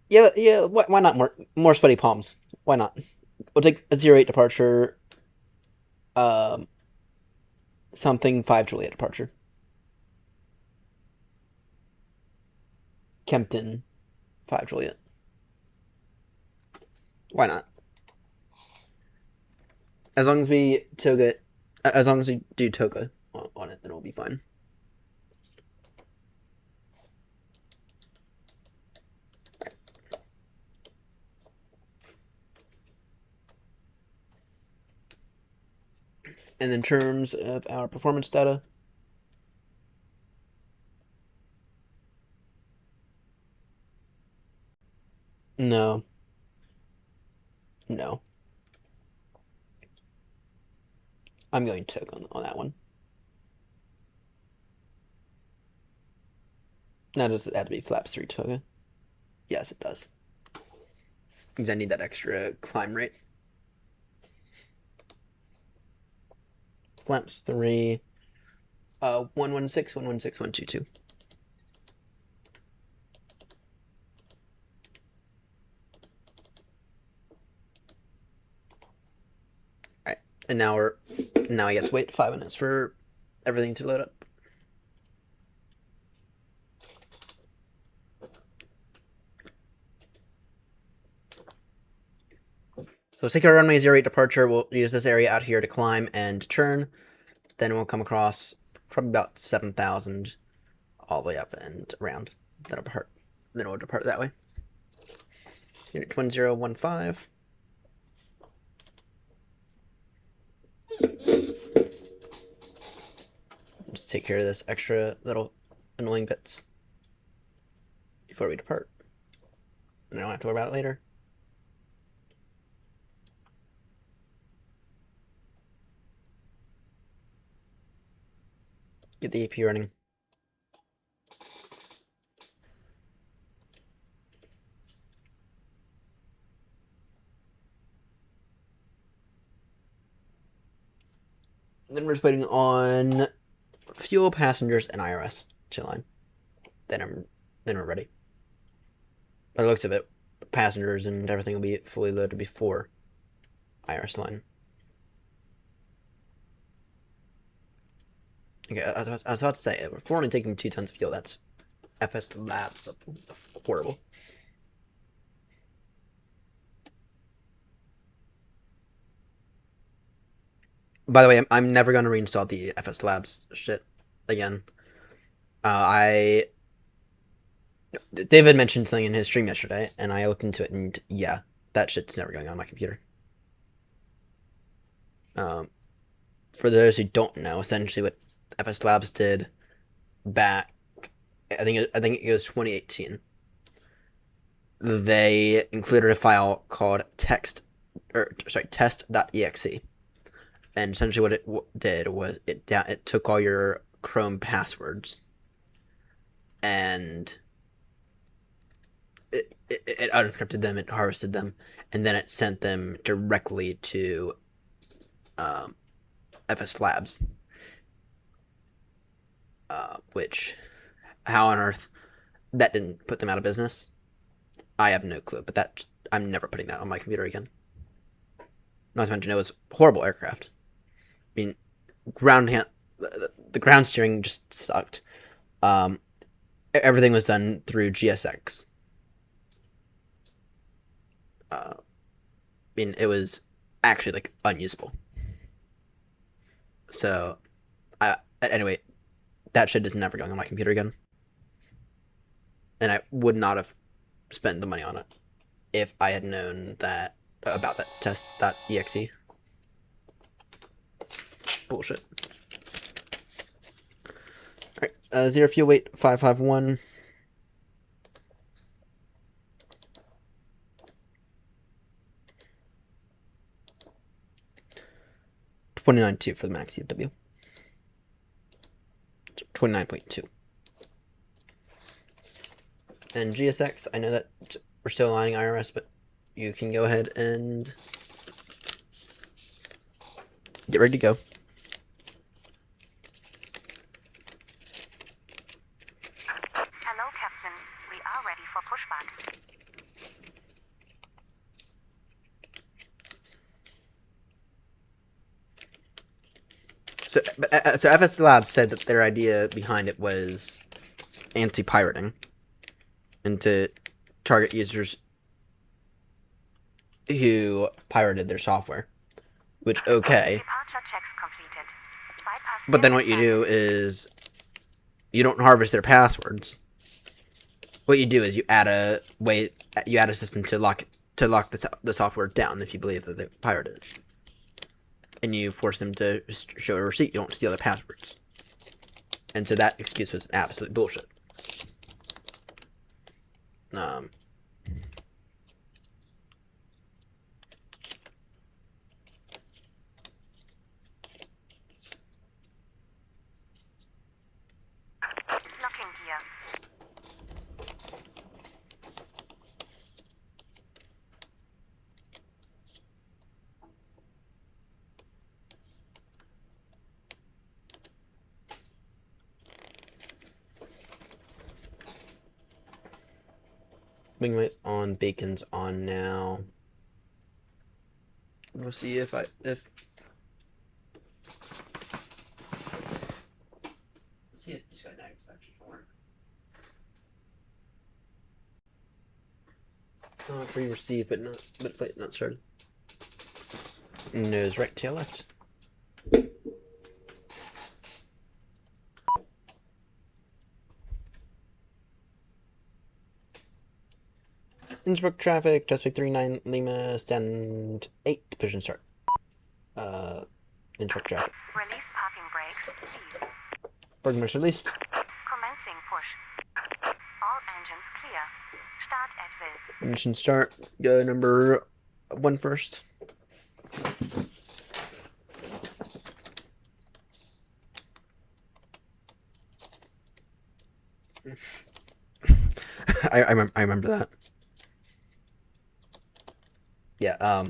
Yeah. Why not more sweaty palms? Why not? We'll take a 0-8 departure. Something 5 Juliet departure. Kempton, 5 Juliet. Why not? As long as we do toga on it, then it'll be fine. And in terms of our performance data, no. I'm going toga on that one. Now, does it have to be flaps 3 toga? Yes, it does. Because I need that extra climb rate. Flaps 3, 116, 116, 122. Alright, and now I get to wait 5 minutes for everything to load up. So let's take our runway 08 departure. We'll use this area out here to climb and turn. Then we'll come across probably about 7,000 all the way up and around. Then we'll depart that way. Unit 1015. Just take care of this extra little annoying bits before we depart. And I don't have to worry about it later. Get the AP running. Then we're just waiting on fuel, passengers, and IRS to line. Then we're ready. By the looks of it, passengers and everything will be fully loaded before IRS line. Okay, I was about to say, if we're only taking 2 tons of fuel, that's FS Labs horrible. By the way, I'm never going to reinstall the FS Labs shit again. David mentioned something in his stream yesterday, and I looked into it, and yeah, that shit's never going on my computer. For those who don't know, essentially what FS Labs did back, I think it was 2018. They included a file called test.exe, and essentially what it did was it took all your Chrome passwords and it unencrypted them, it harvested them, and then it sent them directly to FS Labs. Which, how on earth that didn't put them out of business, I have no clue. But I'm never putting that on my computer again. Not to mention it was horrible aircraft. I mean, the ground steering just sucked. Everything was done through GSX. I mean, it was actually like unusable. So, anyway, that shit is never going on my computer again. And I would not have spent the money on it if I had known that about that test.exe. Bullshit. Alright, 0 fuel weight 551. $29.2 for the max CFW. 29.2. And GSX, I know that we're still aligning IRS, but you can go ahead and get ready to go. Hello, Captain. We are ready for pushback. So FS Labs said that their idea behind it was anti-pirating and to target users who pirated their software, which okay. Departure checks completed. Bypass But then what you do is you don't harvest their passwords. What you do is you add a system to lock the software down if you believe that they pirated it. And you force them to show a receipt. You don't steal their passwords. And so that excuse was absolute bullshit. locking gear. Wing lights on, beacons on now. We'll see if see it just got next actually work. Pre-received but it's like not started. Nose right, tail left. Innsbruck traffic, Chesapeake 39 Lima, stand 8, position start. Innsbruck traffic. Release parking brakes, please. Boarding brakes released. Commencing push. All engines clear. Start at will. Ignition start. Go number 1 first. I remember that. Yeah.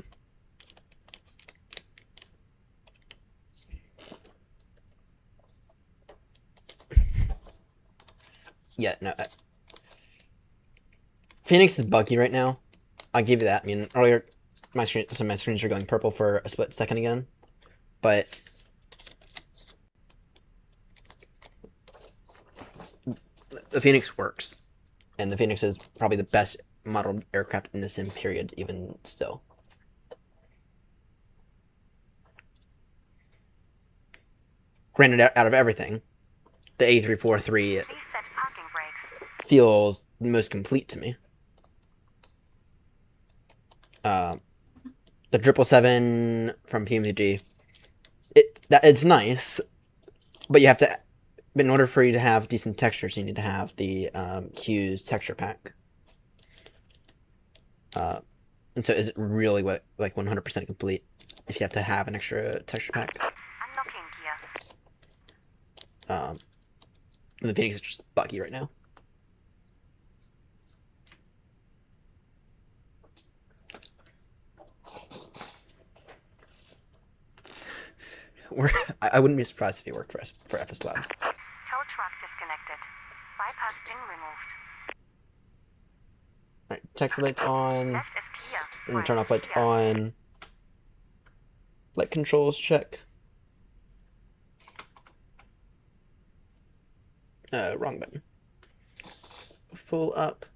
Yeah. No. Phoenix is buggy right now. I'll give you that. I mean, earlier my screens were going purple for a split second again, but the Phoenix works, and the Phoenix is probably the best modeled aircraft in the sim period, even still. Granted, out of everything, the A343 Please set parking brakes. feels most complete to me. The 777 from PMG, it's nice, but you have to. But in order for you to have decent textures, you need to have the Hughes texture pack. And so, is it really like 100% complete if you have to have an extra texture pack? Unlocking gear. And the Phoenix is just buggy right now. I wouldn't be surprised if he worked for FS Labs. Tow truck disconnected. Bypass pin removed. Alright, taxi lights on. Left is clear. And turn Right off is lights clear. on. Light controls check. Wrong button. Full up.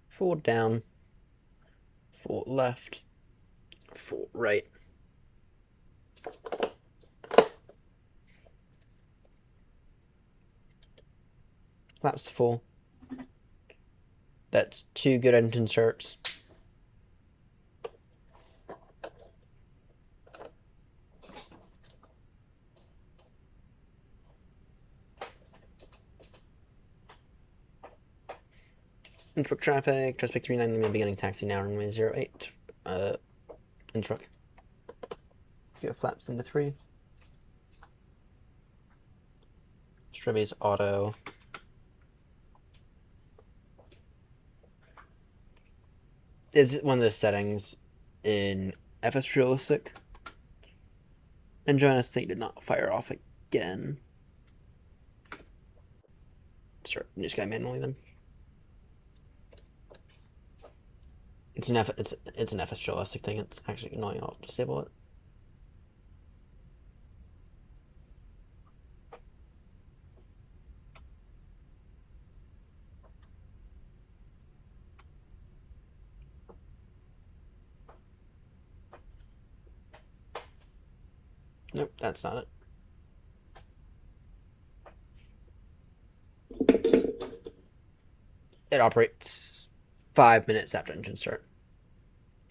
Full down. Full left. Full right. Flaps full. That's 2 good engine starts. Innsbruck traffic, Transpect 39, beginning taxi now, runway 08. Innsbruck. Get flaps into 3. Strebby's auto. Is one of the settings in FS Realistic. And Jonas thing did not fire off again. Start new sky manually then. It's an FS Realistic thing. It's actually annoying. I'll disable it. Nope, that's not it. It operates 5 minutes after engine start.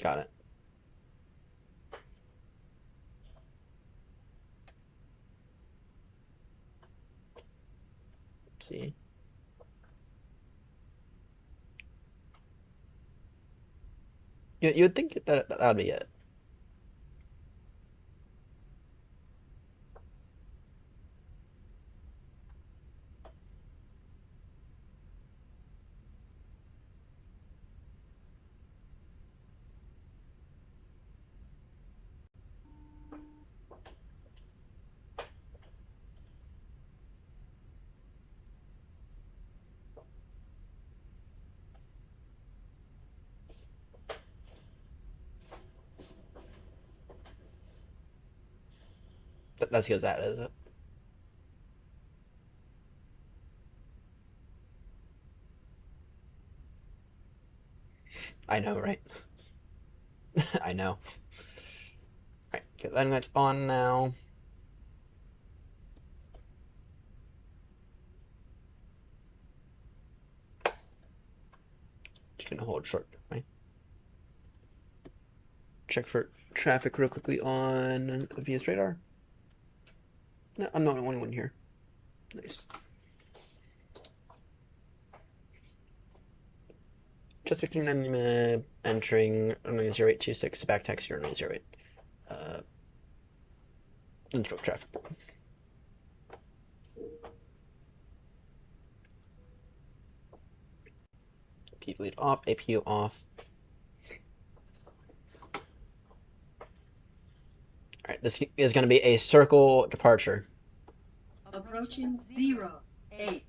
Got it. Let's see. You would think that would be it. That's because that is it. I know, right? I know. Right, get landing lights on now. Just gonna hold short, right? Check for traffic real quickly on VS radar. No, I'm not the only one here. Nice. Just between entering runway 0826 back taxi runway 08. Innsbruck traffic. People lead off, APU off. Alright, this is going to be a circle departure. Approaching 0, 8.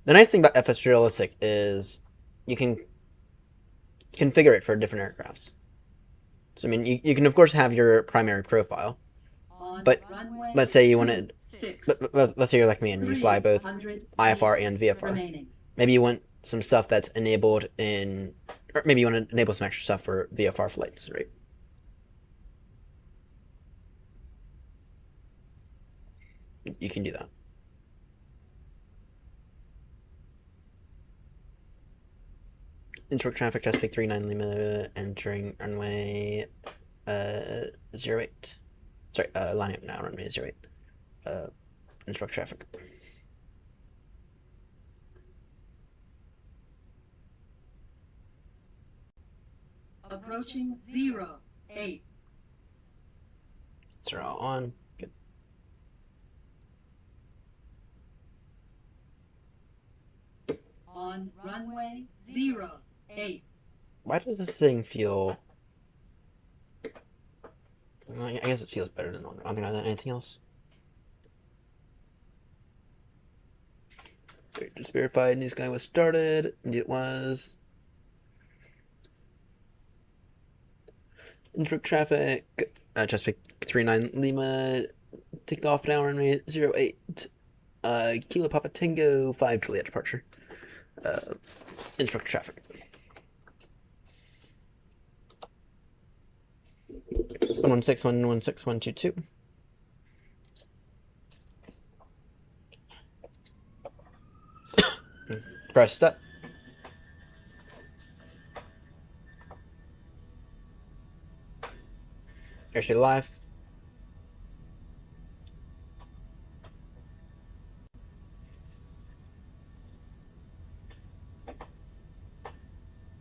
The nice thing about FS Realistic is you can configure it for different aircrafts. So, I mean, you can, of course, have your primary profile. On But runway let's say you 2, wanted... 6. Let's say you're like me and you fly both 300 IFR and meters VFR. remaining. Maybe you want some stuff that's enabled in... Or maybe you want to enable some extra stuff for VFR flights, right? You can do that. Innsbruck traffic, Chesapeake 39 Lima, entering runway 08. Sorry, lining up now, runway 08. Innsbruck traffic. Approaching 0, 8. So all on. Good. On runway 0, 8. Why does this thing feel... Well, I guess it feels better than anything else. Just verified new sky was started. Indeed it was. Innsbruck traffic. Chesapeake 39 Lima. Take off now, runway 08. Kilo Papa Tango 5 Juliet departure. Innsbruck traffic. 116, 116, 122. Press set. Airspeed alive.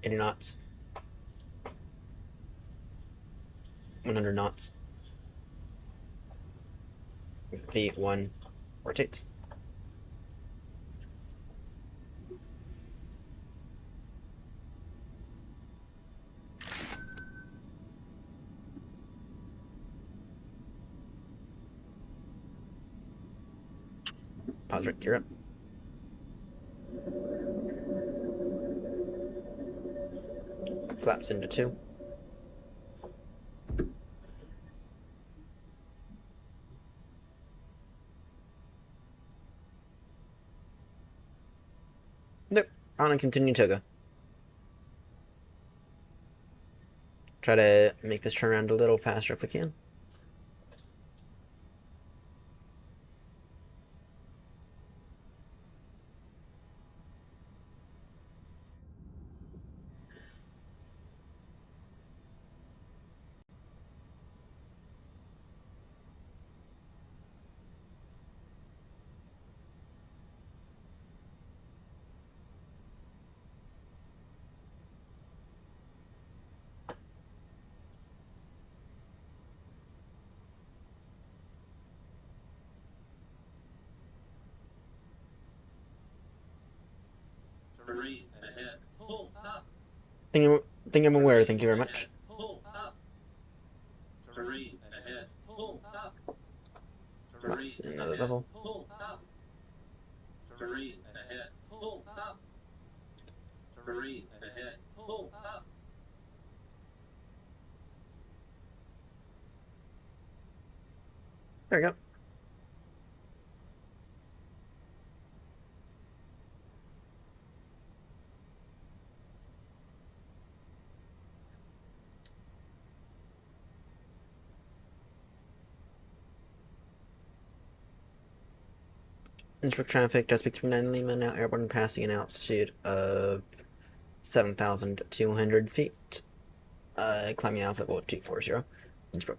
$80 knots. 100 knots. V1 rotates. Pause right, gear up. Flaps into 2. Nope. On and continue toga. Try to make this turn around a little faster if we can. Three ahead. Pull up. Think I'm aware. Thank you very much. Pull up. Three ahead. Pull up. Three Flaps in another ahead. level. Pull up. Three ahead. Pull up. Three ahead. Pull up. There we go. Innsbruck traffic, Chesapeake 39 Lima, now airborne passing an altitude of 7,200 feet. Climbing alpha level 240. Innsbruck.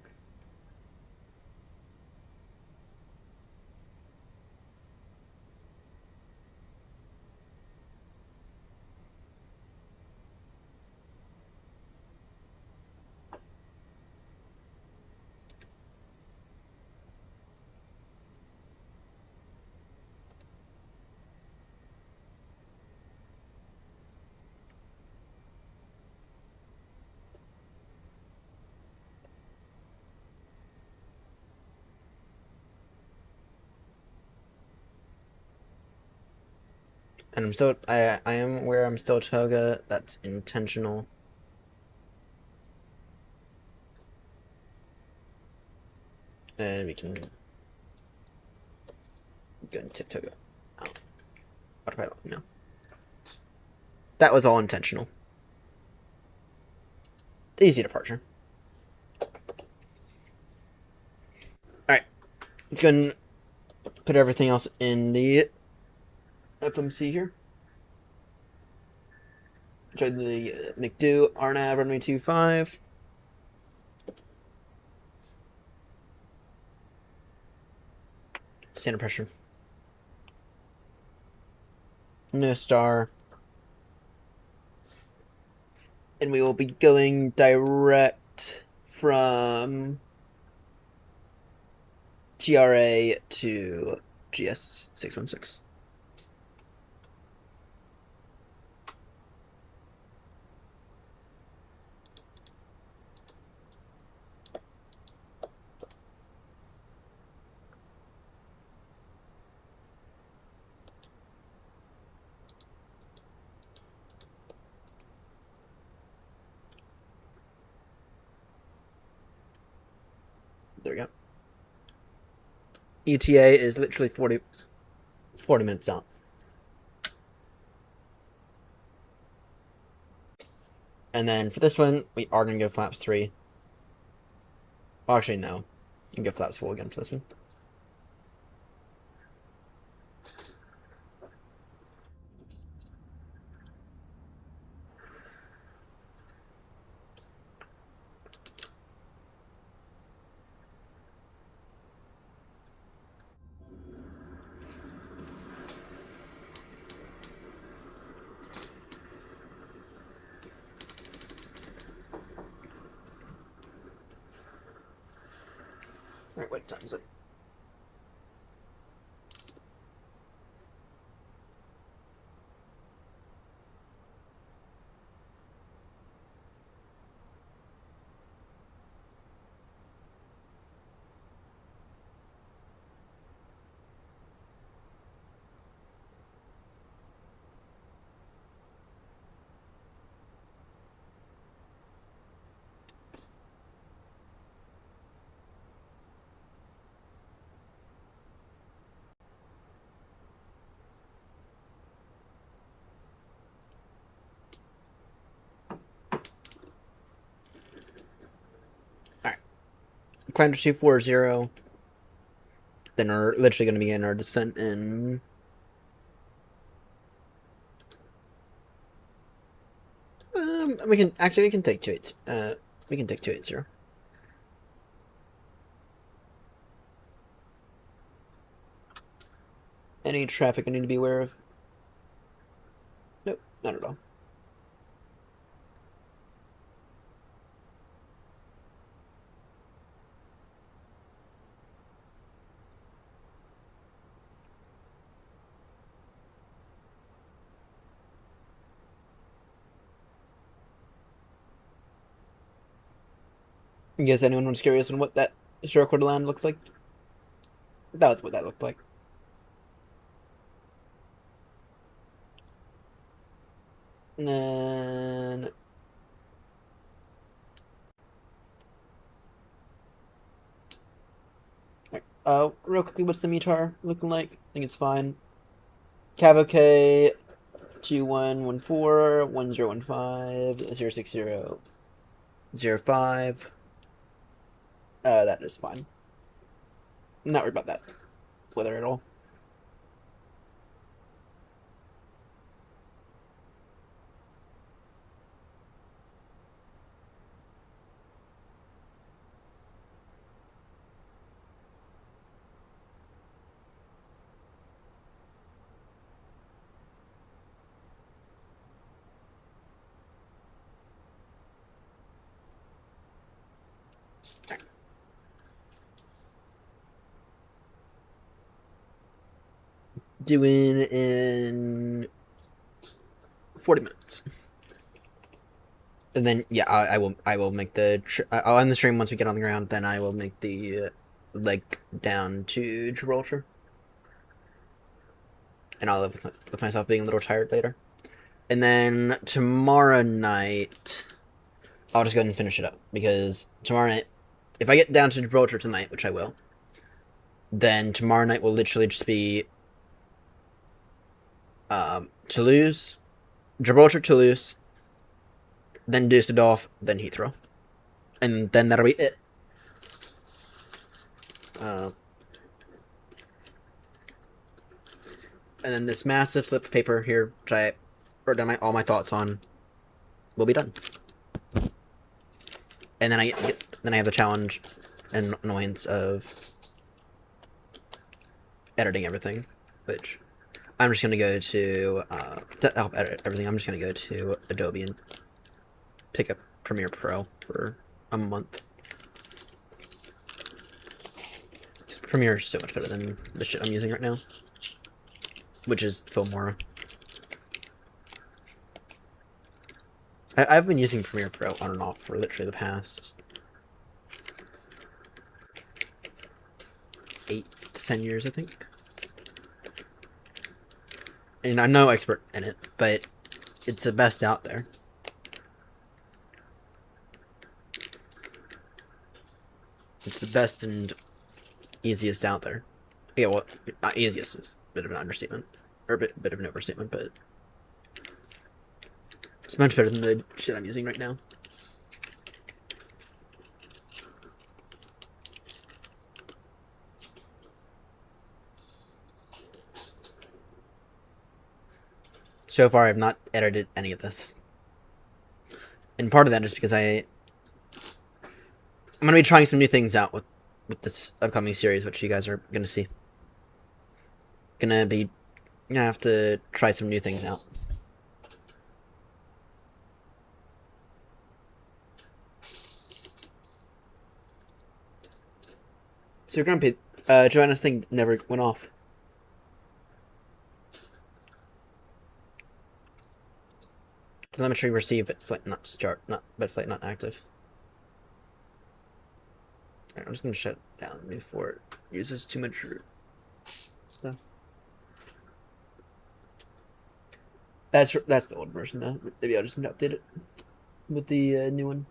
And I am aware I'm still toga. That's intentional. And we can go and tip toga. Oh. Autopilot, no. That was all intentional. Easy departure. Alright. Let's go and put everything else in the FMC here. Try the McDo, RNAV, runway 25. Standard pressure. No star. And we will be going direct from TRA to GS 616. There we go. ETA is literally 40 minutes out. And then for this one, we are going to go flaps 3. Well, actually, no. You can go flaps 4 again for this one. Alright, what time is it? Climber 240. Then we're literally going to begin our descent in. We can take 280. We can take 280. Any traffic I need to be aware of? Nope, not at all. I guess anyone was curious on what that short quarter land looks like? That was what that looked like. And then real quickly, what's the METAR looking like? I think it's fine. Cav 2114 1015 06005. That is fine. I'm not worried about that weather at all. Doing in 40 minutes. And then yeah, I will make the I'll end the stream once we get on the ground. Then I will make the leg down to Gibraltar. and I'll live with myself being a little tired later. And then tomorrow night, I'll just go ahead and finish it up, because tomorrow night, if I get down to Gibraltar tonight, which I will, then tomorrow night will literally just be Toulouse, Gibraltar, Toulouse, then Düsseldorf, then Heathrow, and then that'll be it. And then this massive flip paper here, which I wrote down all my thoughts on, will be done. And then I have the challenge and annoyance of editing everything, which I'm just gonna go to help edit everything. I'm just gonna go to Adobe and pick up Premiere Pro for a month. Premiere is so much better than the shit I'm using right now, which is Filmora. I've been using Premiere Pro on and off for literally the past 8 to 10 years, I think. And I'm no expert in it, but it's the best out there. It's the best and easiest out there. Yeah, well, not easiest is a bit of an understatement, or a bit of an overstatement, but it's much better than the shit I'm using right now. So far, I've not edited any of this. And part of that is because I'm going to be trying some new things out with this upcoming series, which you guys are going to see. Gonna have to try some new things out. So, Grumpy, Joanna's thing never went off. Telemetry received, but flight not start, but flight not active. Right, I'm just gonna shut it down before it uses too much stuff. That's the old version now. Maybe I'll just update it with the new one.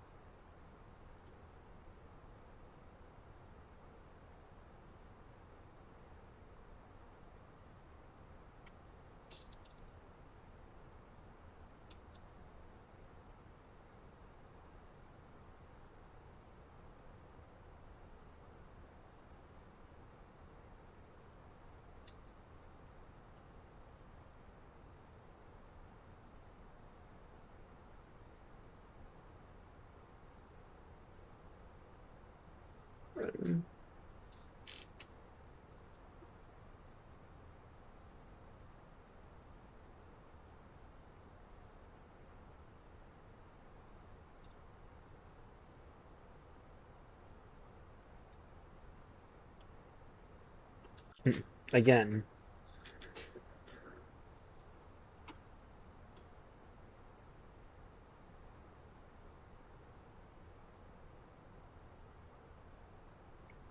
Again.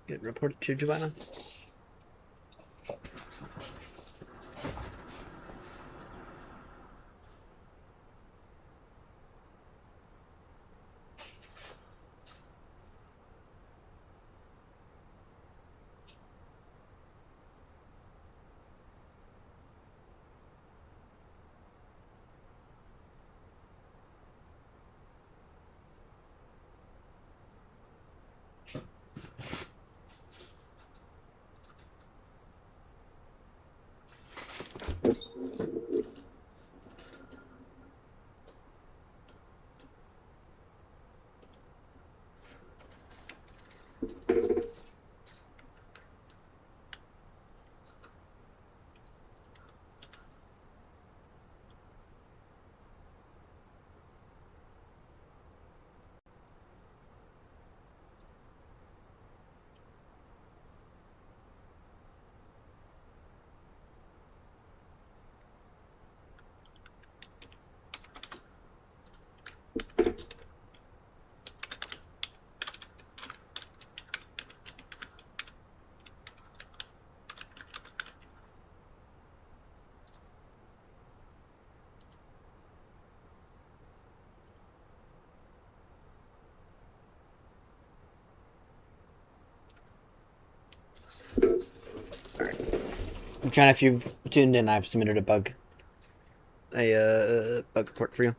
Get reported to Giovanna. John, if you've tuned in, I've submitted a bug report for you.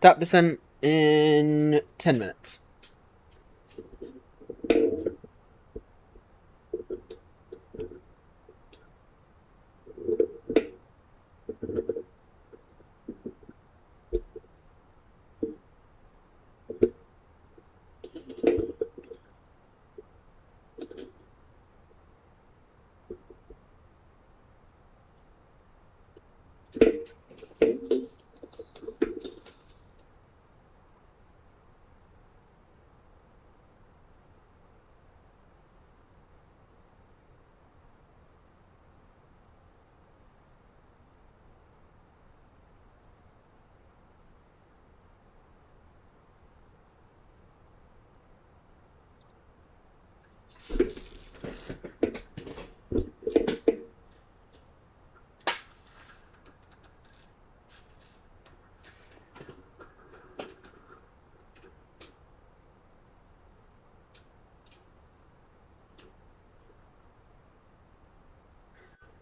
Top descent in 10 minutes.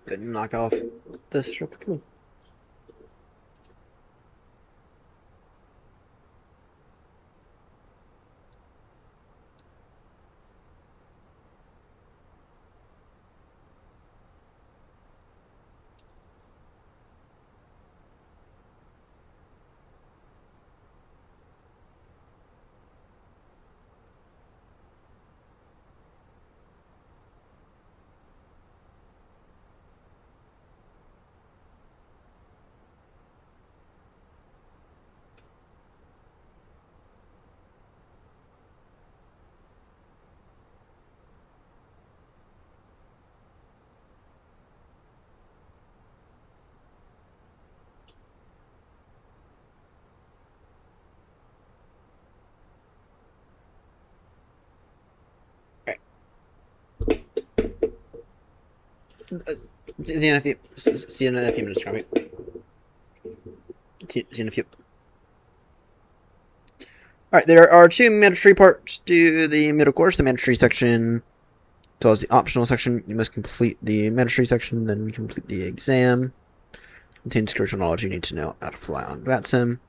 Good, knock off this real quickly. See you in a few. See you in a few minutes, Robbie. See you in a few. Alright, there are two mandatory parts to the middle course. The mandatory section, as well as the optional section. You must complete the mandatory section, then complete the exam. Contains crucial knowledge you need to know how to fly on VATSIM.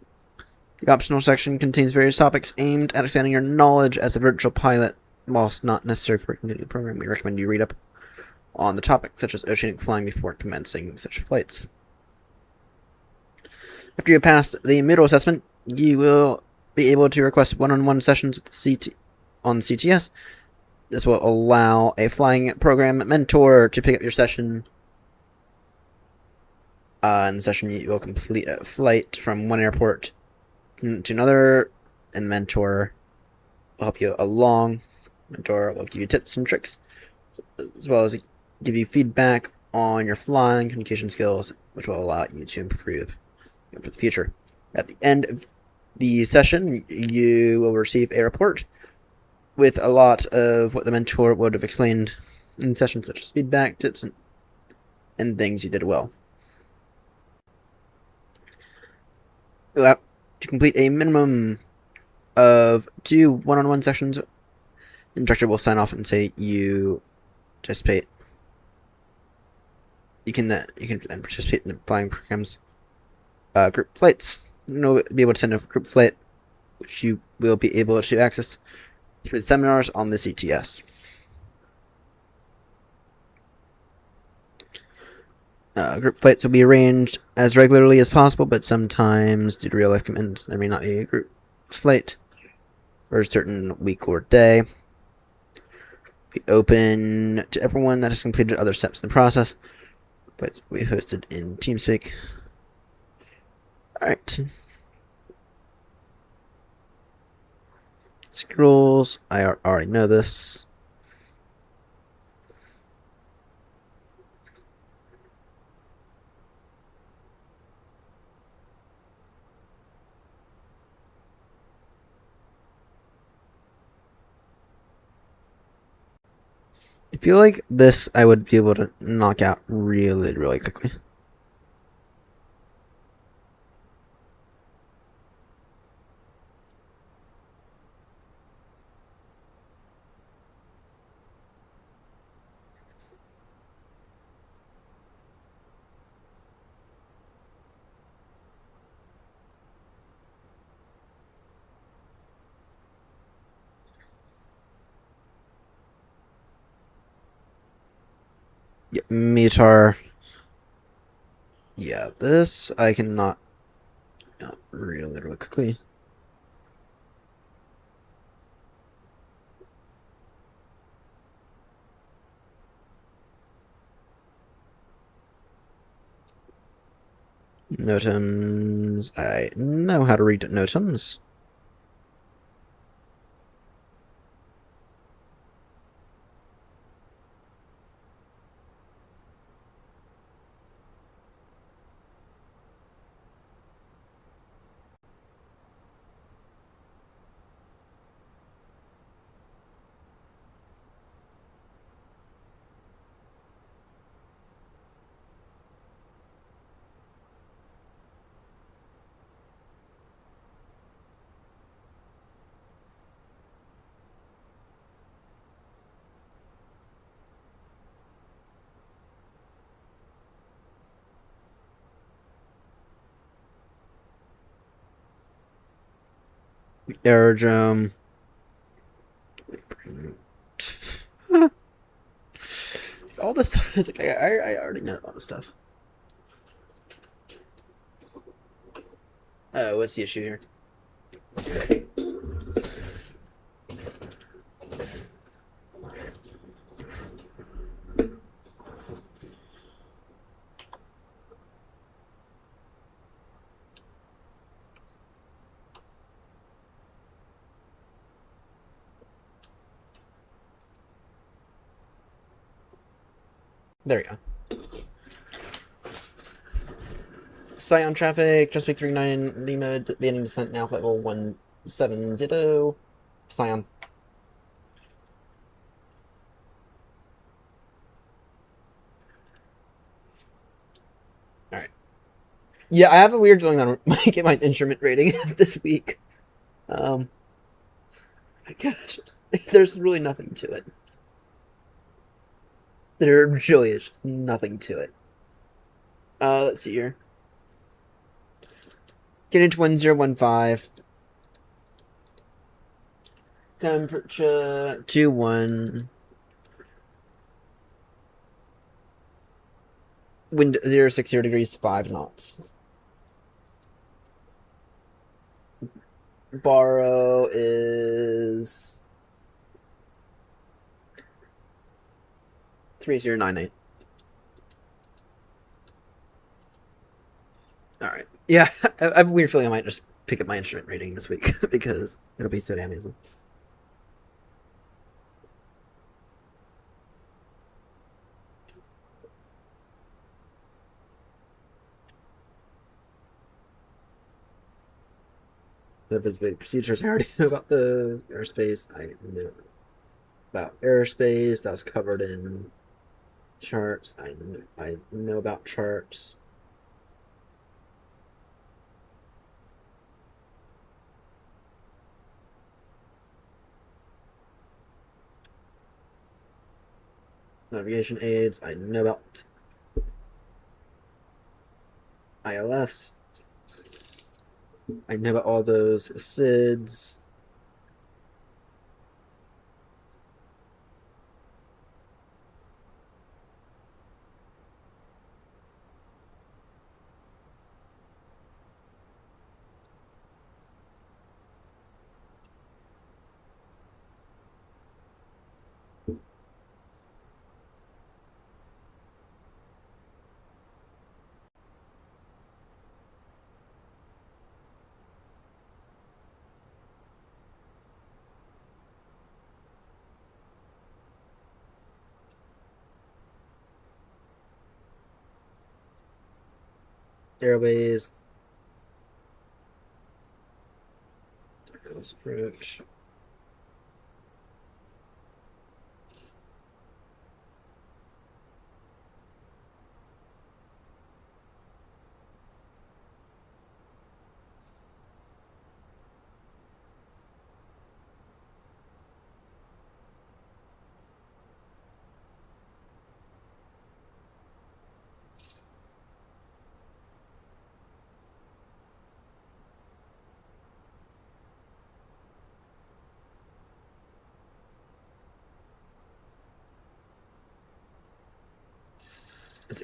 The optional section contains various topics aimed at expanding your knowledge as a virtual pilot. Whilst not necessary for completing the program, we recommend you read up on the topics such as oceanic flying before commencing such flights. After you pass the middle assessment, you will be able to request one-on-one sessions with the on the CTS. This will allow a flying program mentor to pick up your session. In the session, you will complete a flight from one airport to another, and the mentor will help you along. The mentor will give you tips and tricks, as well as give you feedback on your flying communication skills, which will allow you to improve for the future. At the end of the session, you will receive a report with a lot of what the mentor would have explained in sessions, such as feedback, tips, and things you did well. You have to complete a minimum of 2 one-on-one sessions. The instructor will sign off and say you participate. You can then participate in the flying program's group flights. You'll be able to send a group flight, which you will be able to access through the seminars on the CTS. Group flights will be arranged as regularly as possible, but sometimes, due to real-life commitments, there may not be a group flight for a certain week or day. Be open to everyone that has completed other steps in the process. Flights will be hosted in TeamSpeak. Alright. Scrolls, I already know this. I feel like this I would be able to knock out really, really quickly. Yeah, Metar. Yeah, this I can knock out really, really quickly. Notums. I know how to read notums. Aerodrome. All this stuff is like I already know all this stuff. Oh, what's the issue here? There we go. Sion traffic, just pick 39 Lima, beginning descent now, flight level 170. Sion. Alright. Yeah, I have a weird feeling that I might get my instrument rating this week. Gosh, there's really nothing to it. There really is nothing to it. Let's see here. Get into 1015. Temperature 21. Wind 060 degrees, 5 knots. Borrow is 3098. Alright. Yeah, I have a weird feeling I might just pick up my instrument rating this week because it'll be so damn easy. The visibility procedures, I already know about the airspace. I know about airspace. That was covered in charts. I know about charts. Navigation aids. I know about ILS. I know about all those SIDS. Airways. Approach.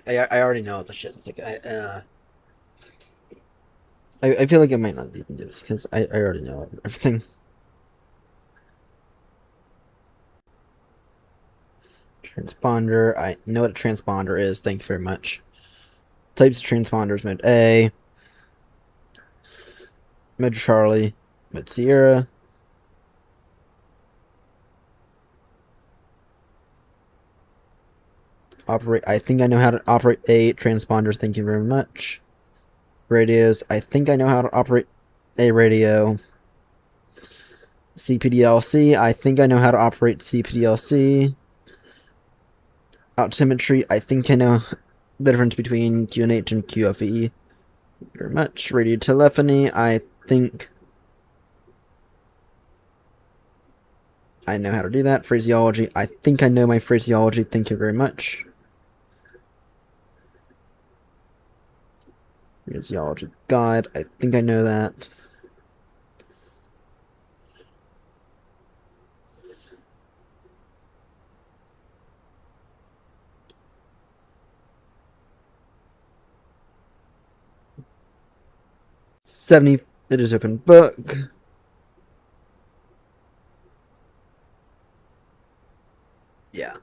I already know the shit. It's like I feel like I might not even do this because I already know everything. Transponder. I know what a transponder is. Thank you very much. Types of transponders: mode A, mode Charlie, mode Sierra. Operate. I think I know how to operate a transponder. Thank you very much. Radios. I think I know how to operate a radio. CPDLC. I think I know how to operate CPDLC. Altimetry. I think I know the difference between QNH and QFE. Very much. Radio telephony. I think I know how to do that. Phraseology. I think I know my phraseology. Thank you very much. Phraseology. God. I think I know that. $70. It is open book. Yeah.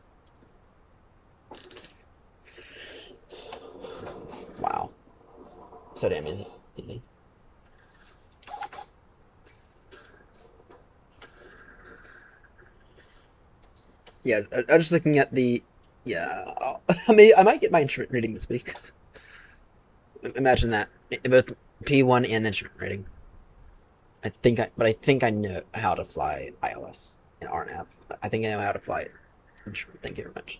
Wow. So damn easy. Yeah, I'm just looking at the. Yeah, I might get my instrument reading this week. Imagine that, both P1 and instrument reading. I think I know how to fly ILS and RNAV. I think I know how to fly instrument. Thank you very much.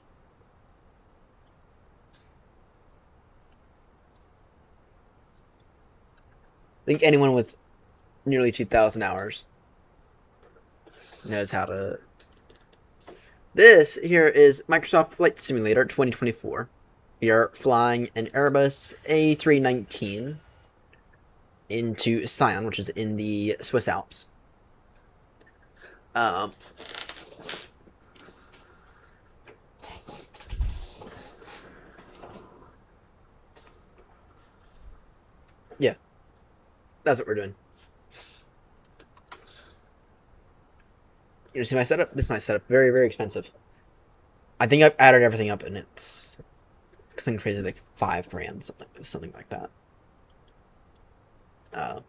I think anyone with nearly 2,000 hours knows how to. This here is Microsoft Flight Simulator 2024. We are flying an Airbus A319 into Sion, which is in the Swiss Alps. Yeah, that's what we're doing. You see my setup? This is my setup. Very, very expensive. I think I've added everything up, and it's something crazy like $5,000, something like that. I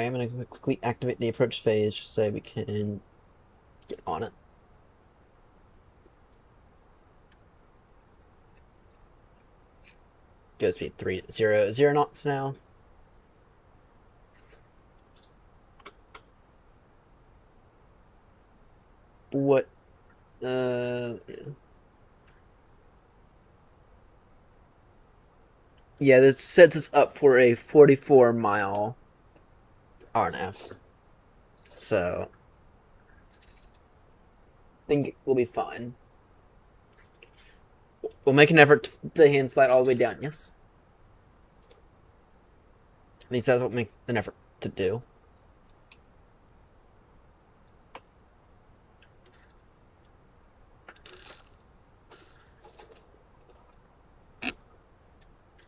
am going to quickly activate the approach phase just so we can get on it. Go speed 300 knots now. What? Yeah. Yeah, this sets us up for a 44-mile RNAV. So, I think we'll be fine. We'll make an effort to hand flight all the way down, yes? At least that's what we'll make an effort to do.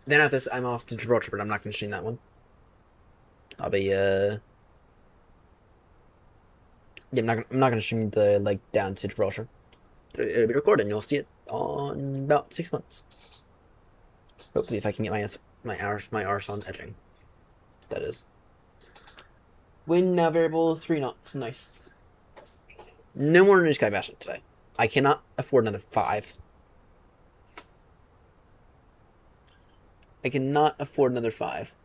Then after this, I'm off to Gibraltar, but I'm not going to stream that one. I'll be, yeah, I'm not going to stream the, like, down to Gibraltar. It'll be recorded, and you'll see it on about 6 months. Hopefully, if I can get my arse on edging. That is. Wind now variable 3 knots. Nice. No more new sky bashing today. I cannot afford another 5. I cannot afford another 5.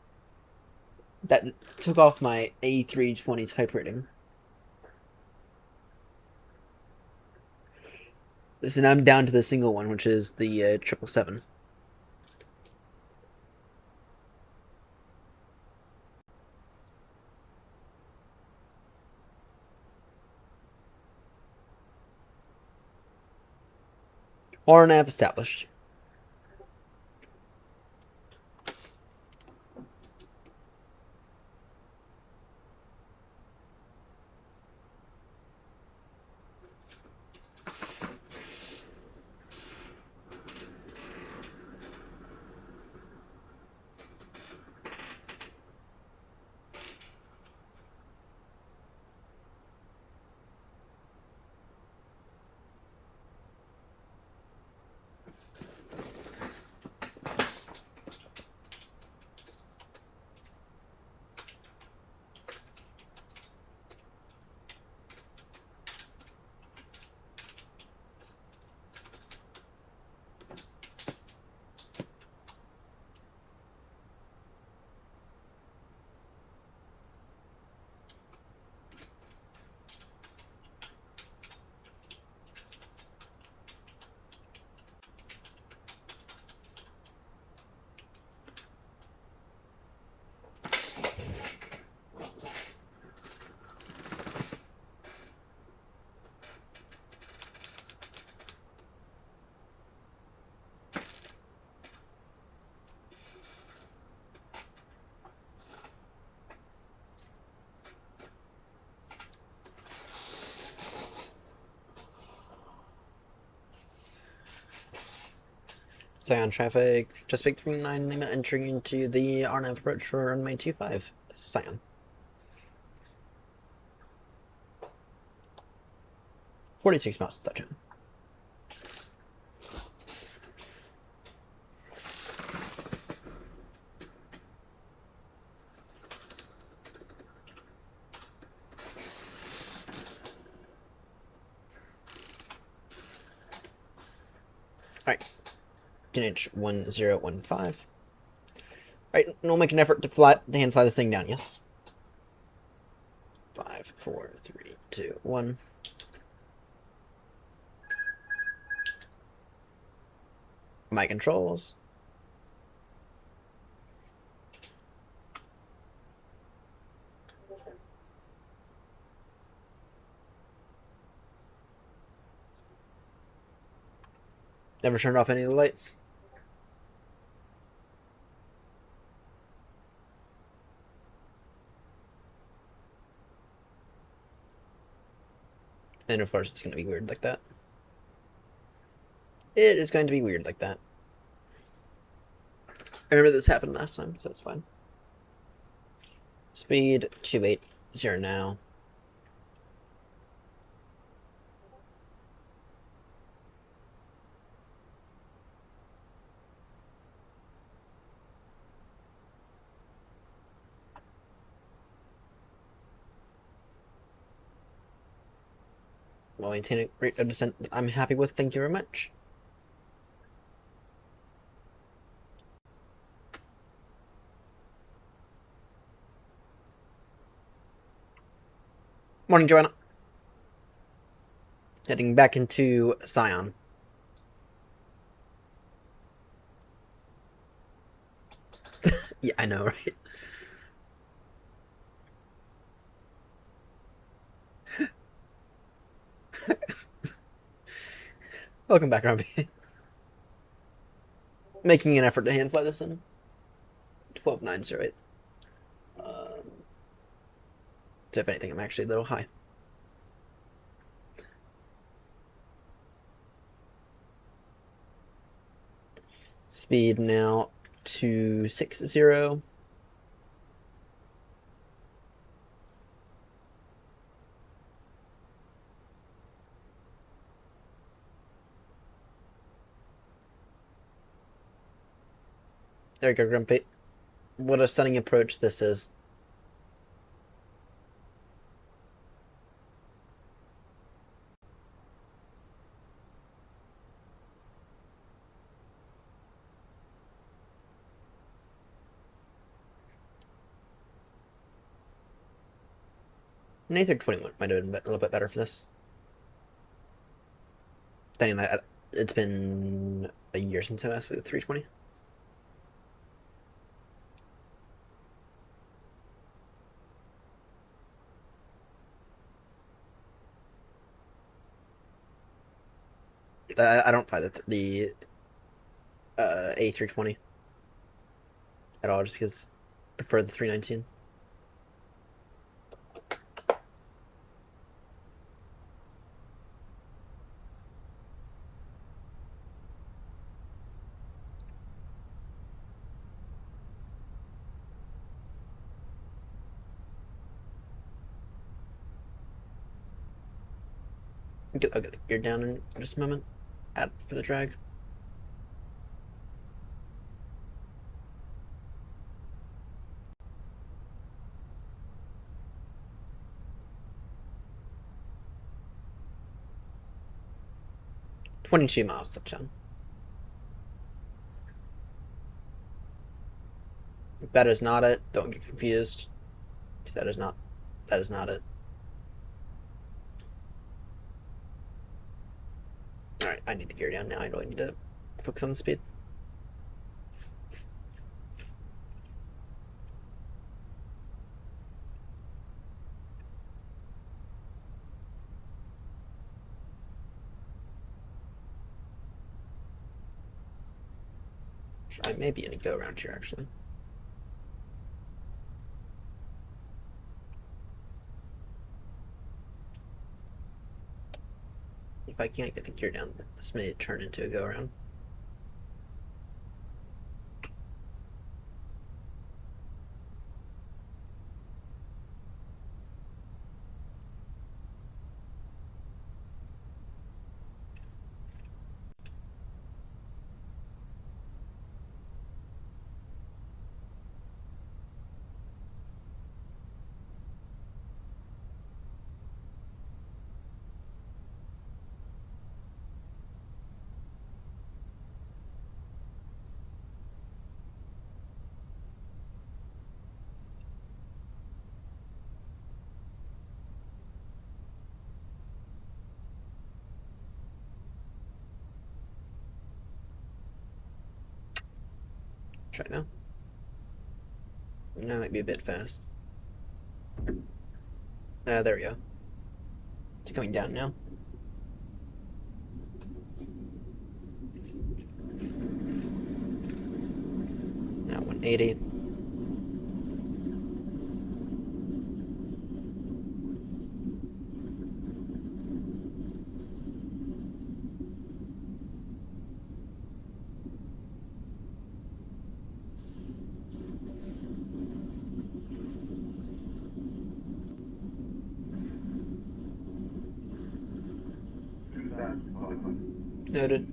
That took off my A320 type rating. So now I'm down to the single one, which is the 777. RNAV established. Sion traffic, just pick 39 Lima entering into the RNAV approach for runway 25. Sion. 46 miles to touchdown. Alright. QNH 1015. Alright, we'll make an effort to hand fly this thing down, yes? 5, 4, 3, 2, 1. My controls. Never turned off any of the lights. And of course it's going to be weird like that. It is going to be weird like that. I remember this happened last time, so it's fine. Speed 280 now. While maintaining rate of descent I'm happy with, thank you very much. Morning, Joanna. Heading back into Sion. Yeah, I know, right? Welcome back, Rumpy. Making an effort to hand fly this in. 12908. So if anything, I'm actually a little high. Speed now 260. There you go, Grumpy. What a stunning approach this is. An A321 might have been a little bit better for this. Anyway, it's been a year since I asked for the 320. I don't fly the A320 at all, just because I prefer the 319. I'll get the gear down in just a moment. Add for the drag. $22 miles touchdown. That is not it. Don't get confused. Because that is not it. Alright, I need the gear down now. I really need to focus on the speed. I may be in a go around here actually. If I can't get the gear down, this may turn into a go around. Try now. That might be a bit fast. There we go. It's going down now. Now 180. Noted.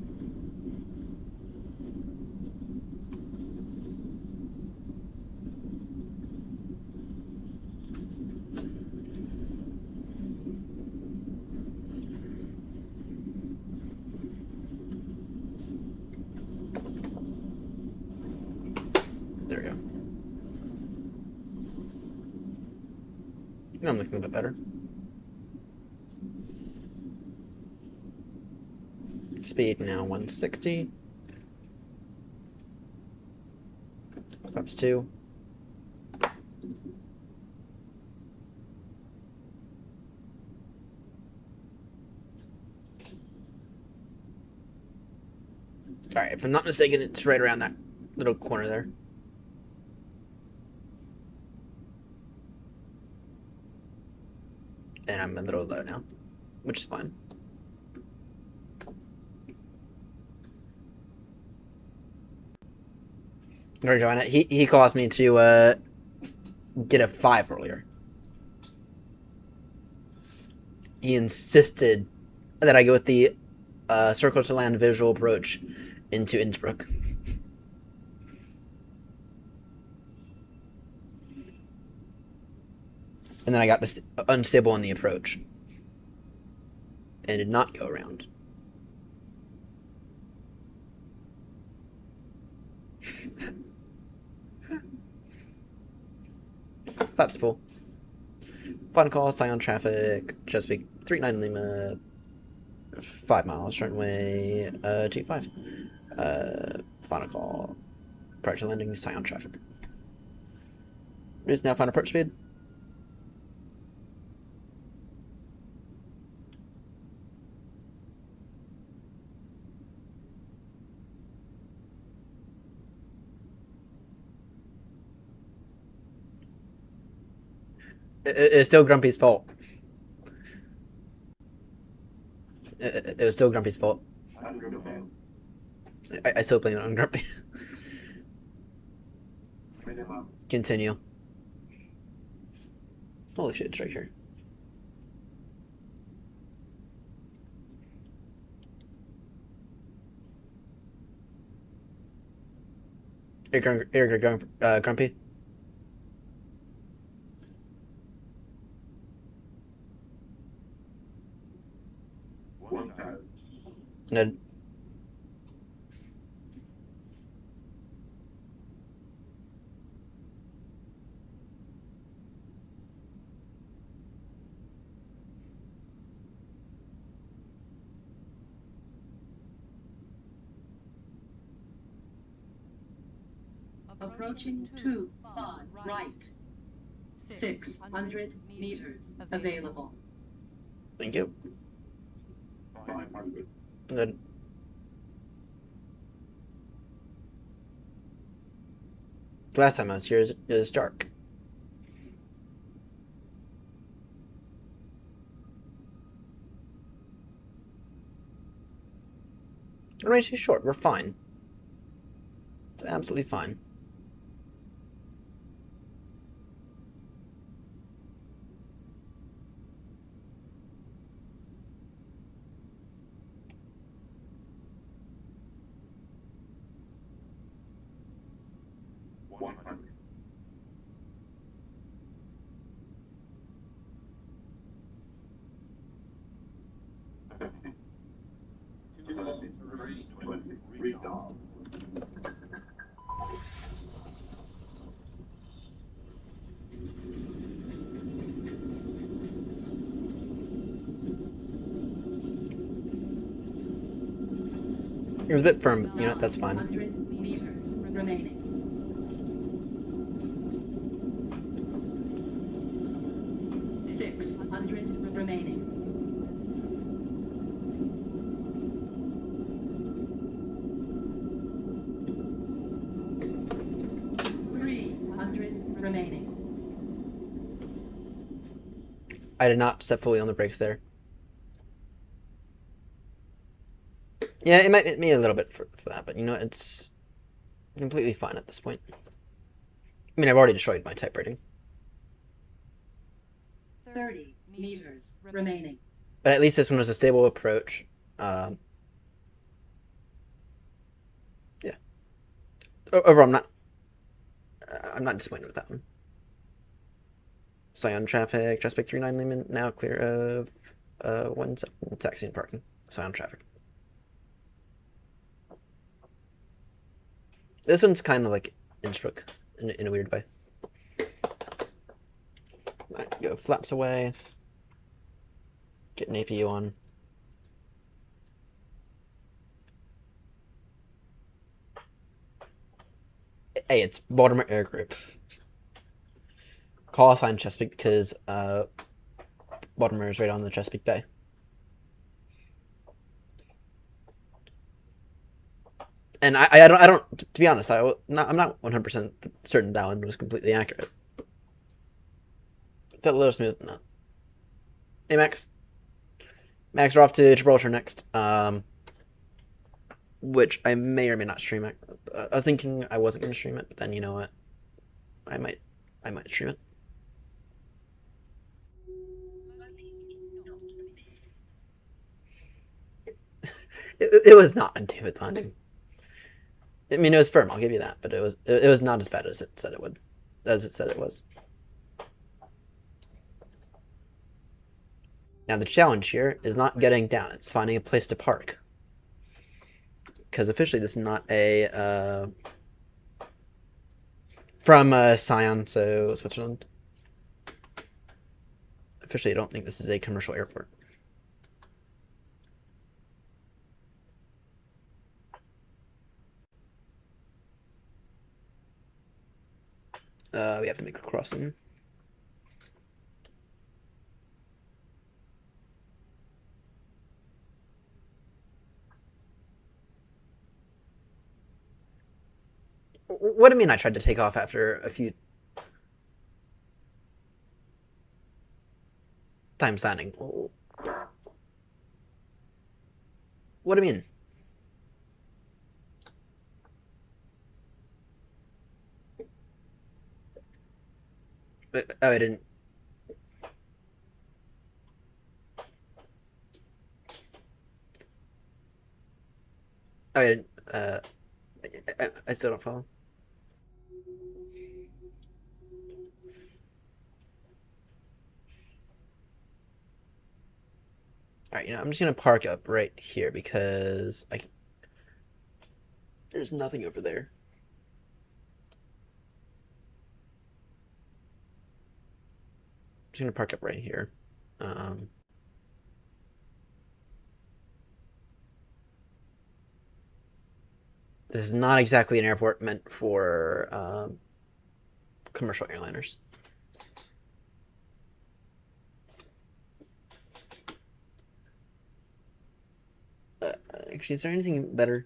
There we go. I'm looking a bit better. Speed now 160. Flaps 2. Alright, if I'm not mistaken, it's right around that little corner there. And I'm a little low now, which is fine. Or Joanna, he caused me to get a 5 earlier. He insisted that I go with the circle to land visual approach into Innsbruck. And then I got unstable on the approach. And did not go around. Flaps full. Final call, Sion traffic, Chesapeake, 39 Lima, 5 miles, runway 25. Final call, prior to landing, Sion traffic. It is now final approach speed. It's still Grumpy's fault. It was still Grumpy's fault. I still blame it on Grumpy. Continue. Holy shit, it's right here. Here, Grumpy. Ned. Approaching 2-5 right. 600 meters available. Thank you. 500. Ned. Last time I was here, it was dark. Range is short. We're fine. It's absolutely fine. It was a bit firm, you know, that's fine. 100 meters remaining. I did not step fully on the brakes there. Yeah, it might hit me a little bit for that, but you know, it's completely fine at this point. I mean, I've already destroyed my type rating. 30 meters remaining. But at least this one was a stable approach. Yeah. Overall, I'm not disappointed with that one. Sion traffic, Chesapeake 39 Lehman, now clear of 1 taxi and parking. Sion traffic. This one's kind of like Innsbruck in a weird way. Right, go flaps away. Get an APU on. Hey, it's Baltimore Air Group. Call sign Chesapeake because Baltimore is right on the Chesapeake Bay. And I don't to be honest, I'm not 100% certain that one was completely accurate. It felt a little smooth than that. Hey Max. Max, we're off to Gibraltar next. Which I may or may not stream. I was thinking I wasn't going to stream it, but then you know what? I might stream it. It was not a David landing. I mean, it was firm. I'll give you that, but it was not as bad as it said it would, as it said it was. Now the challenge here is not getting down; it's finding a place to park. Because officially, this is not a from Sion, so Switzerland. Officially, I don't think this is a commercial airport. We have to make a crossing. What do you mean I tried to take off after a few times landing? What do you mean? Oh, I didn't. Oh, I didn't. I still don't follow. Alright, I'm just gonna park up right here because there's nothing over there. I'm just gonna park up right here. This is not exactly an airport meant for commercial airliners. Actually, is there anything better?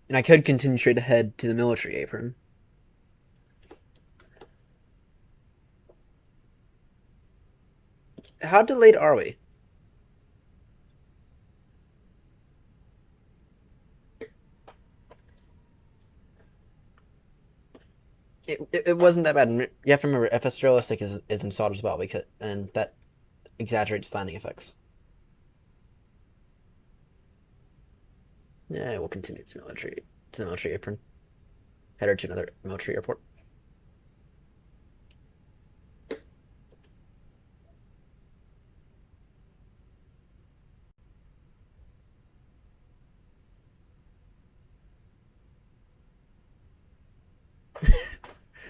And I could continue straight ahead to the military apron. How delayed are we? It wasn't that bad. You have to remember, FS realistic is installed as well and that exaggerates landing effects. Yeah, we'll continue to the military apron. Head her to another military airport.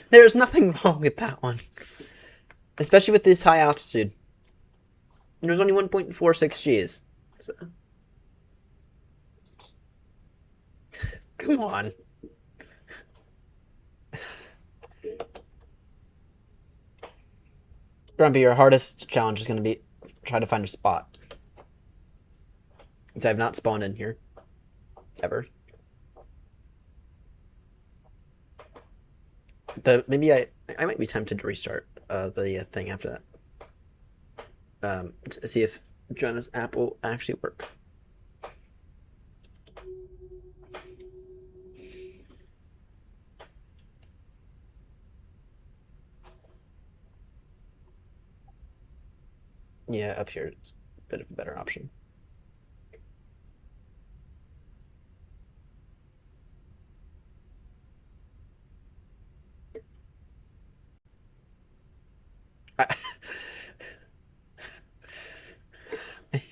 There's nothing wrong with that one. Especially with this high altitude. And there's only 1.46 Gs. So. Come on. Grumpy, your hardest challenge is going to be try to find a spot. Because I've not spawned in here. Ever. Maybe I might be tempted to restart the thing after that. To see if Joanna's app will actually work. Yeah, up here is a bit of a better option.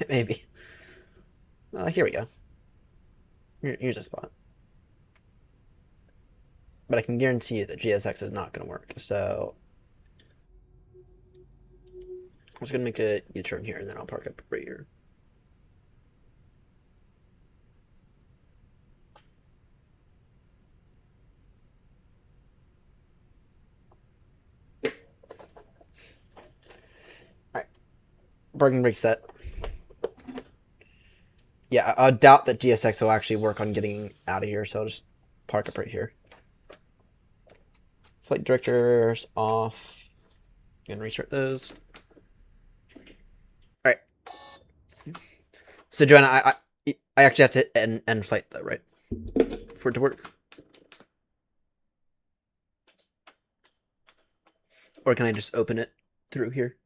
Maybe. Here we go. Here's a spot. But I can guarantee you that GSX is not going to work. So I'm just going to make a U-turn here, and then I'll park up right here. Alright. Parking brake set. Yeah, I doubt that GSX will actually work on getting out of here, so I'll just park up right here. Flight directors off. Gonna restart those. Alright. So Joanna, I actually have to end flight though, right? For it to work. Or can I just open it through here?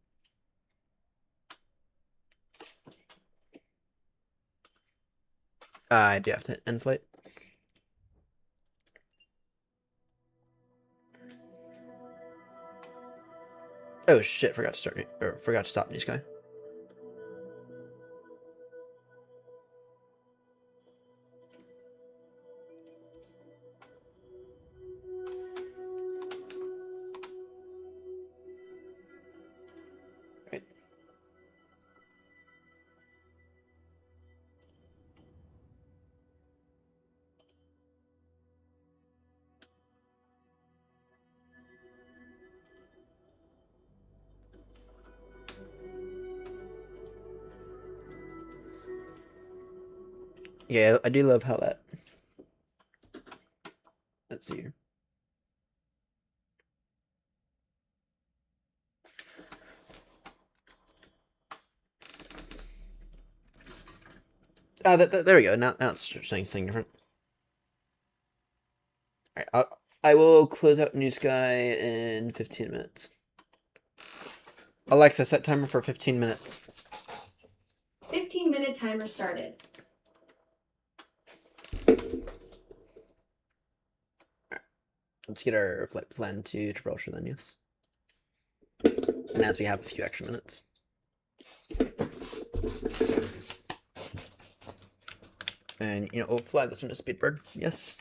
I do have to end flight. Oh shit, forgot to stop New Sky. Right. Yeah, I do love how that. Let's see here. There we go. Now it's saying something different. Alright, I will close out New Sky in 15 minutes. Alexa, set timer for 15 minutes. 15-minute timer started. Let's get our flight plan to Gibraltar then, yes. And as we have a few extra minutes. And, you know, we'll fly this one to Speedbird, yes.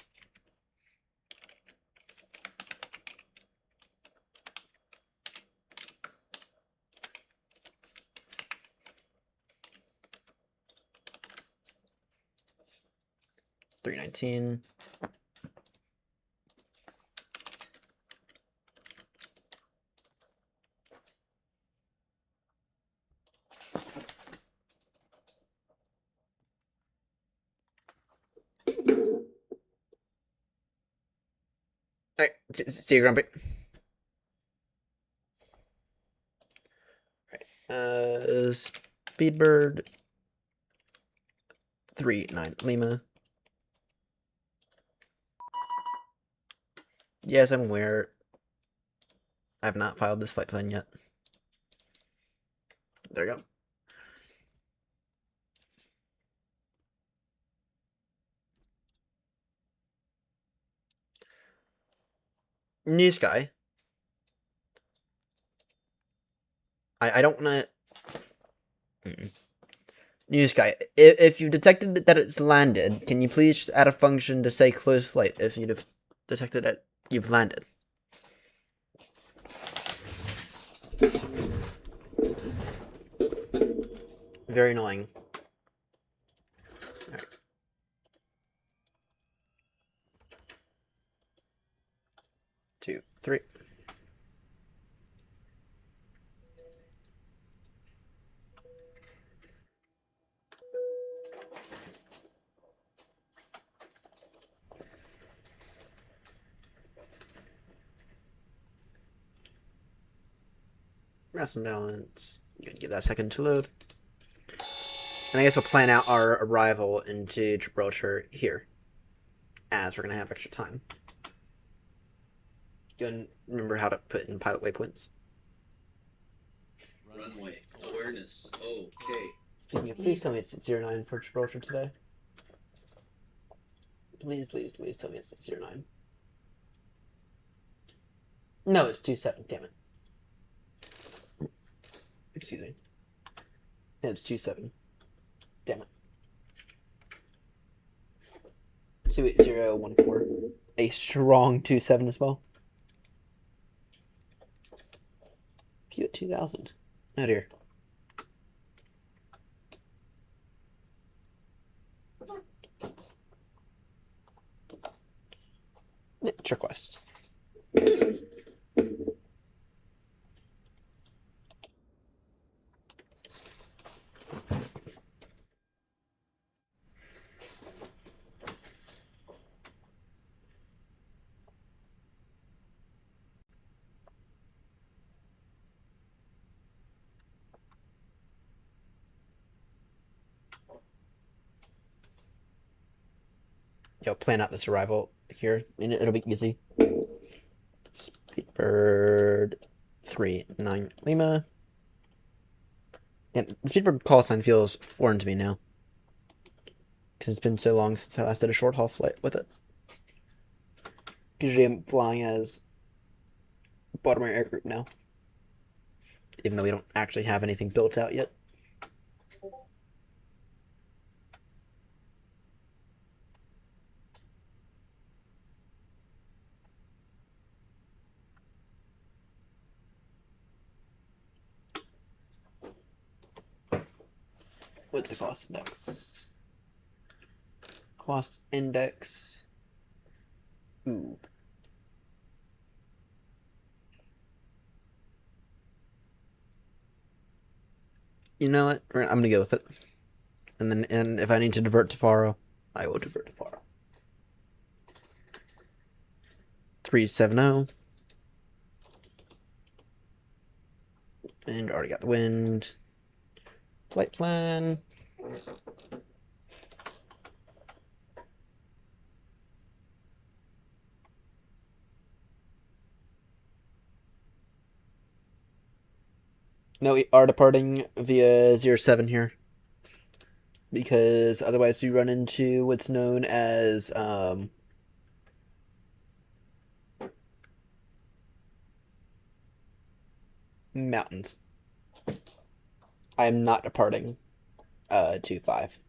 $319. Alright, see you, Grumpy. Alright, Speedbird 39 Lima. Yes, I'm aware. I have not filed this flight plan yet. There we go. New Sky. I don't want to. New Sky. If you've detected that it's landed, can you please just add a function to say close flight if you've detected that you've landed? Very annoying. Alright. Two, three. Mass imbalance. Gonna give that a second to load. And I guess we'll plan out our arrival into Gibraltar here, as we're gonna have extra time. Gonna remember how to put in pilot waypoints. Runway awareness. Okay. Speaking of, please tell me it's 609 for Gibraltar today. Please, please, please tell me it's 609. No, it's 27. Damn it. Excuse me. Yeah, it's 27. Damn it. 28014. A strong 27 as well. Few at 2000. Oh dear. Trick quest. Yo, plan out this arrival here. I mean, it'll be easy. Speedbird 39 Lima. Yeah, the Speedbird call sign feels foreign to me now. Because it's been so long since I last did a short haul flight with it. Usually I'm flying as Baltimore Air Group now. Even though we don't actually have anything built out yet. What's the cost index? Cost index. Ooh. You know what? I'm gonna go with it. And if I need to divert to Faro, I will divert to Faro. 370. And already got the wind. Flight plan. No, we are departing via 07 here. Because otherwise we run into what's known as mountains. I am not departing 25.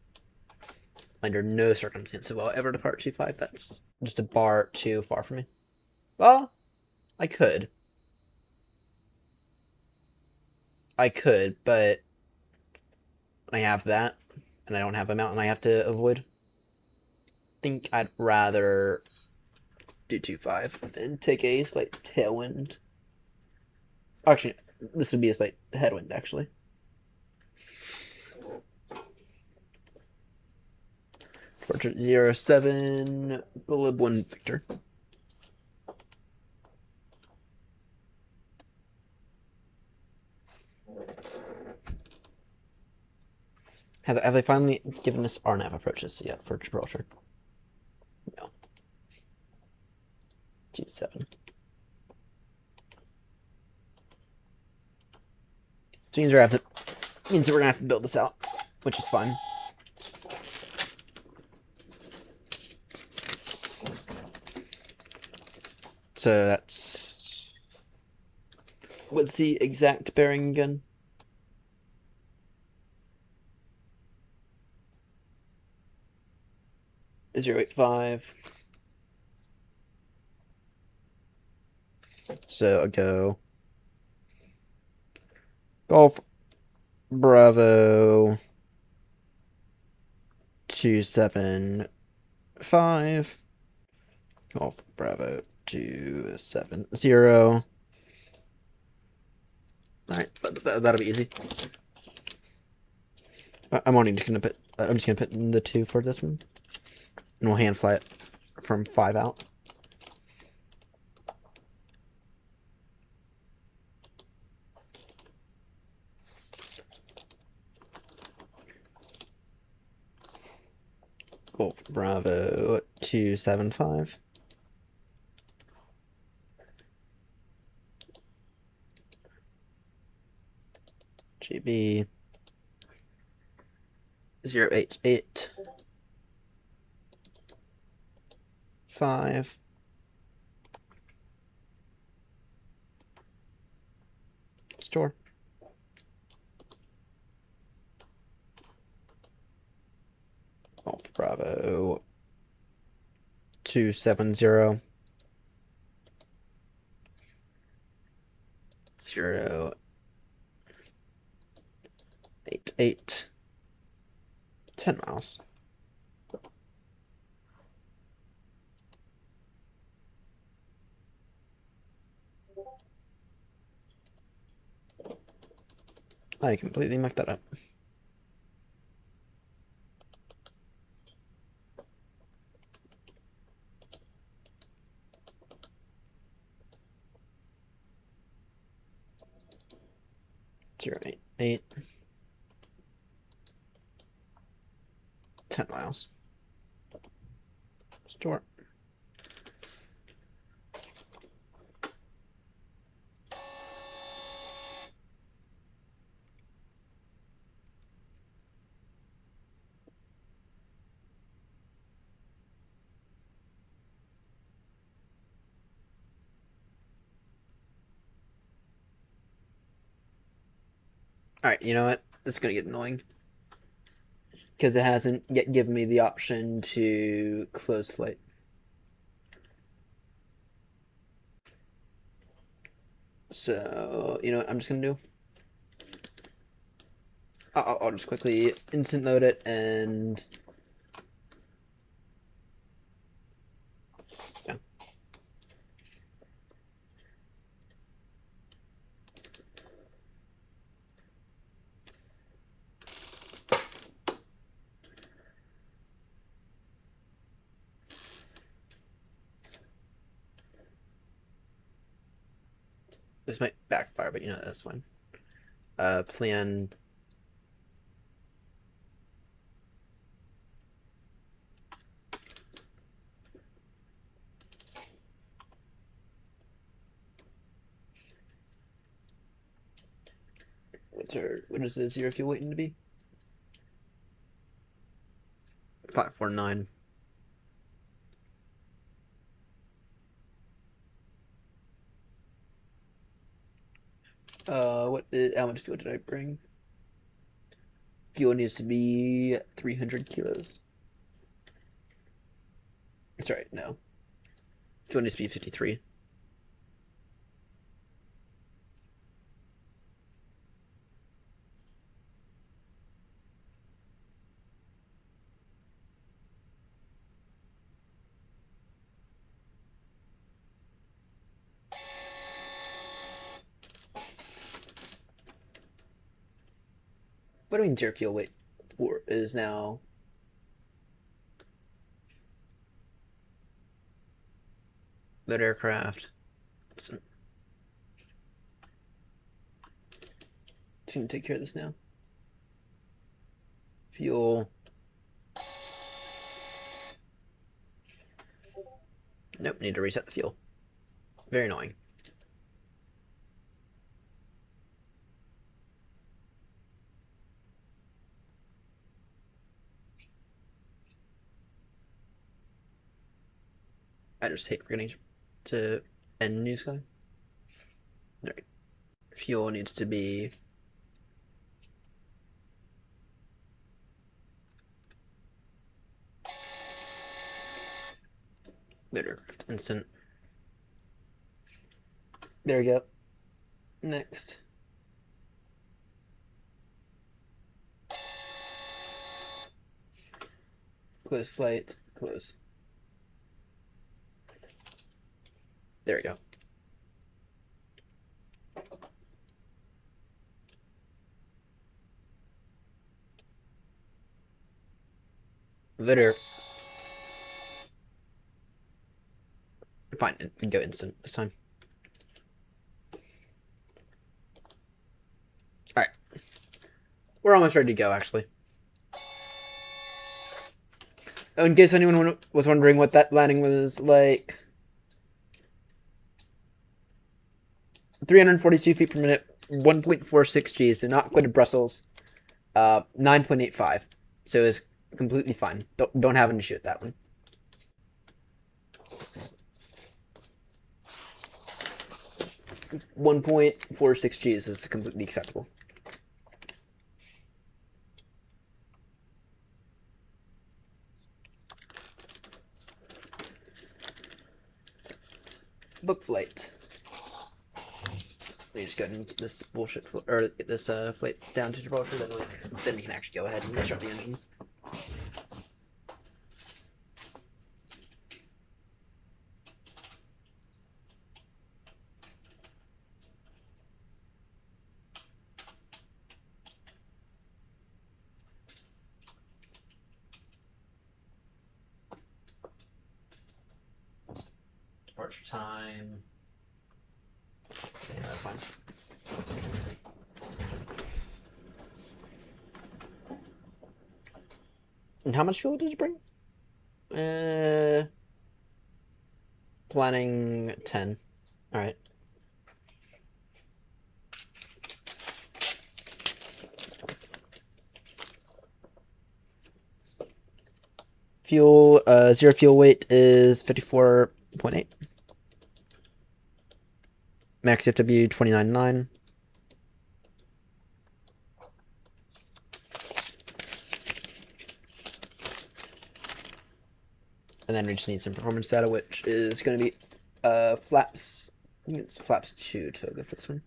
Under no circumstances will I ever depart 25. That's just a bar too far from me. Well, I could. But I have that, and I don't have a mountain I have to avoid. I think I'd rather do 25 and take a slight tailwind. Actually, this would be a slight headwind, actually. Portrait 07, Bullet 1 Victor. Have they finally given us RNAV approaches yet for Gibraltar? No. G7. So means that we're gonna have to build this out, which is fine. So that's what's the exact bearing again? Is 085. So I'll go Golf Bravo 275 Golf Bravo 270. Alright, that'll be easy. I'm just gonna put in the 2 for this one. And we'll hand fly it from 5 out. Golf Bravo 275. GB 088 5 store. Golf Bravo 270 088 10 miles. I completely mucked that up. Zero eight eight 10 miles. Store. Alright, you know what? This is gonna get annoying. Because it hasn't yet given me the option to close flight. So, you know what I'm just gonna do? I'll just quickly instant load it and... yeah. This might backfire, but you know, that's fine. Plan... What is this zero fuel waiting to be? 549. How much fuel did I bring? Fuel needs to be 300 kilos. That's right, no. Fuel needs to be 53. What do you mean zero fuel weight for is now that aircraft? Just gonna take care of this now. Fuel. Nope, need to reset the fuel. Very annoying. I just hate forgetting to end new sky. Alright. Fuel needs to be later. Instant. There we go. Next. Close flight. Close. There we go. Litter. Fine, go instant this time. Alright. We're almost ready to go, actually. In case anyone was wondering what that landing was like, 342 feet per minute, 1.46 Gs. Did not go to Brussels. 9.85. So it's completely fine. Don't have an issue with that one. .46 Gs is completely acceptable. Book flight. Let me just go ahead and get this bullshit or get this flight down to Gibraltar. Then we can actually go ahead and start the engines. Departure time. Yeah, that's fine. And how much fuel did you bring? Planning 10. All right. Fuel, zero fuel weight is 54.8. Max FW 29.9. And then we just need some performance data, which is going to be flaps. I think it's flaps 2 to go for this one.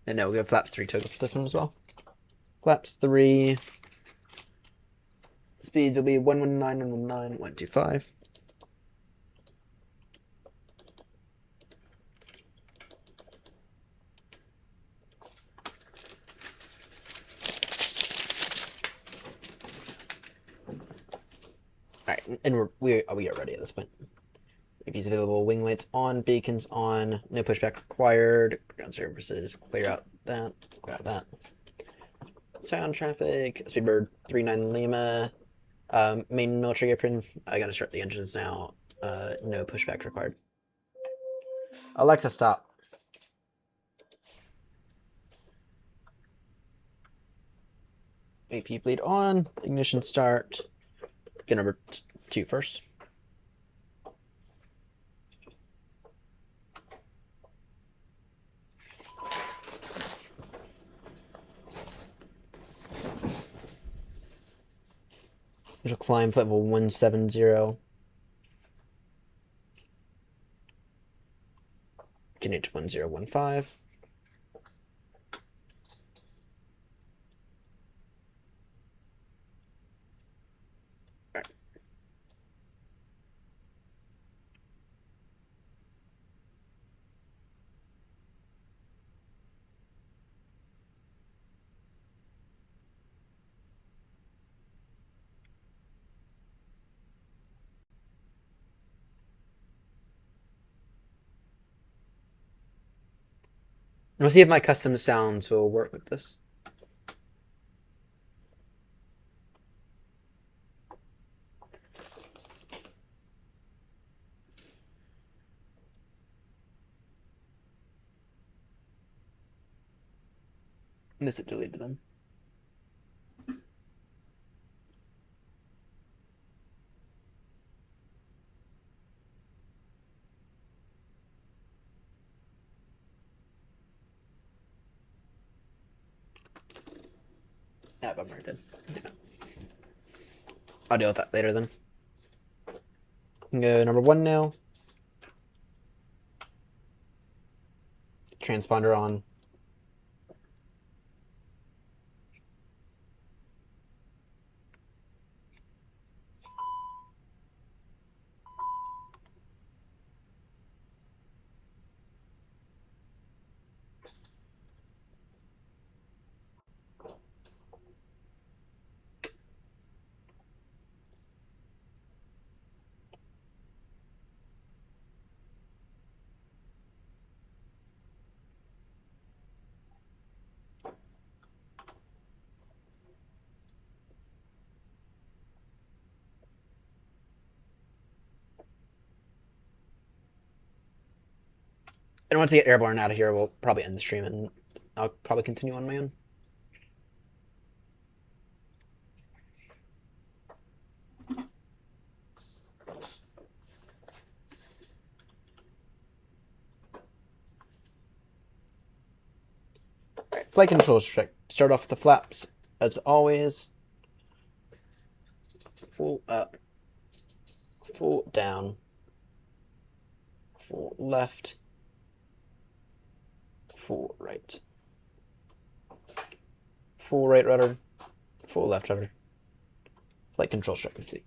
And no, we have flaps 3 total for this one as well. Flaps 3. Speeds will be 119, 119, 125. Alright, and we are ready at this point. APs available, wing lights on, beacons on, no pushback required, ground services, clear out that. Sion traffic, Speedbird 39 Lima, main military apron, I gotta start the engines now, no pushback required. Alexa, stop. AP bleed on, ignition start, get number 2 first. There's a climb level 170. QNH 1015. We'll see if my custom sounds will work with this. Unless it deleted them. Yeah, bummer, it did. Yeah. I'll deal with that later then. Go number 1 now. Transponder on. And once I get airborne out of here, we'll probably end the stream and I'll probably continue on my own. Alright, flight controls check. Start off with the flaps. As always, full up, full down, full left, full right. Full right rudder, full left rudder. Flight control check complete.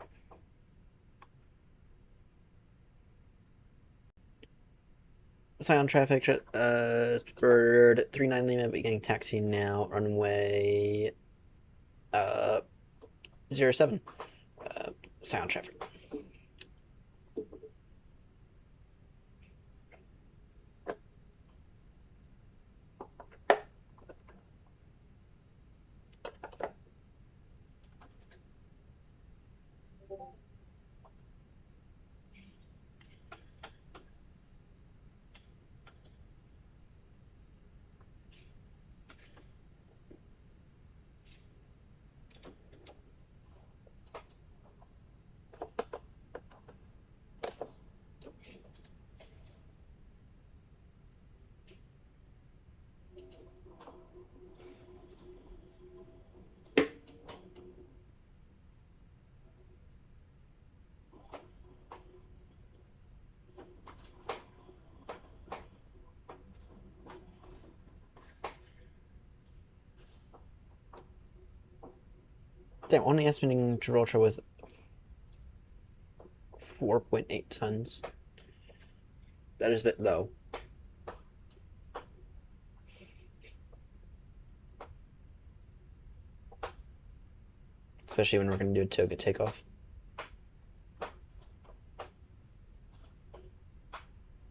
Sion traffic, bird 39 Lima beginning taxi now, runway 07. Sion traffic. Damn, only estimating Gibraltar with 4.8 tons. That is a bit low. Especially when we're going to do a toga takeoff.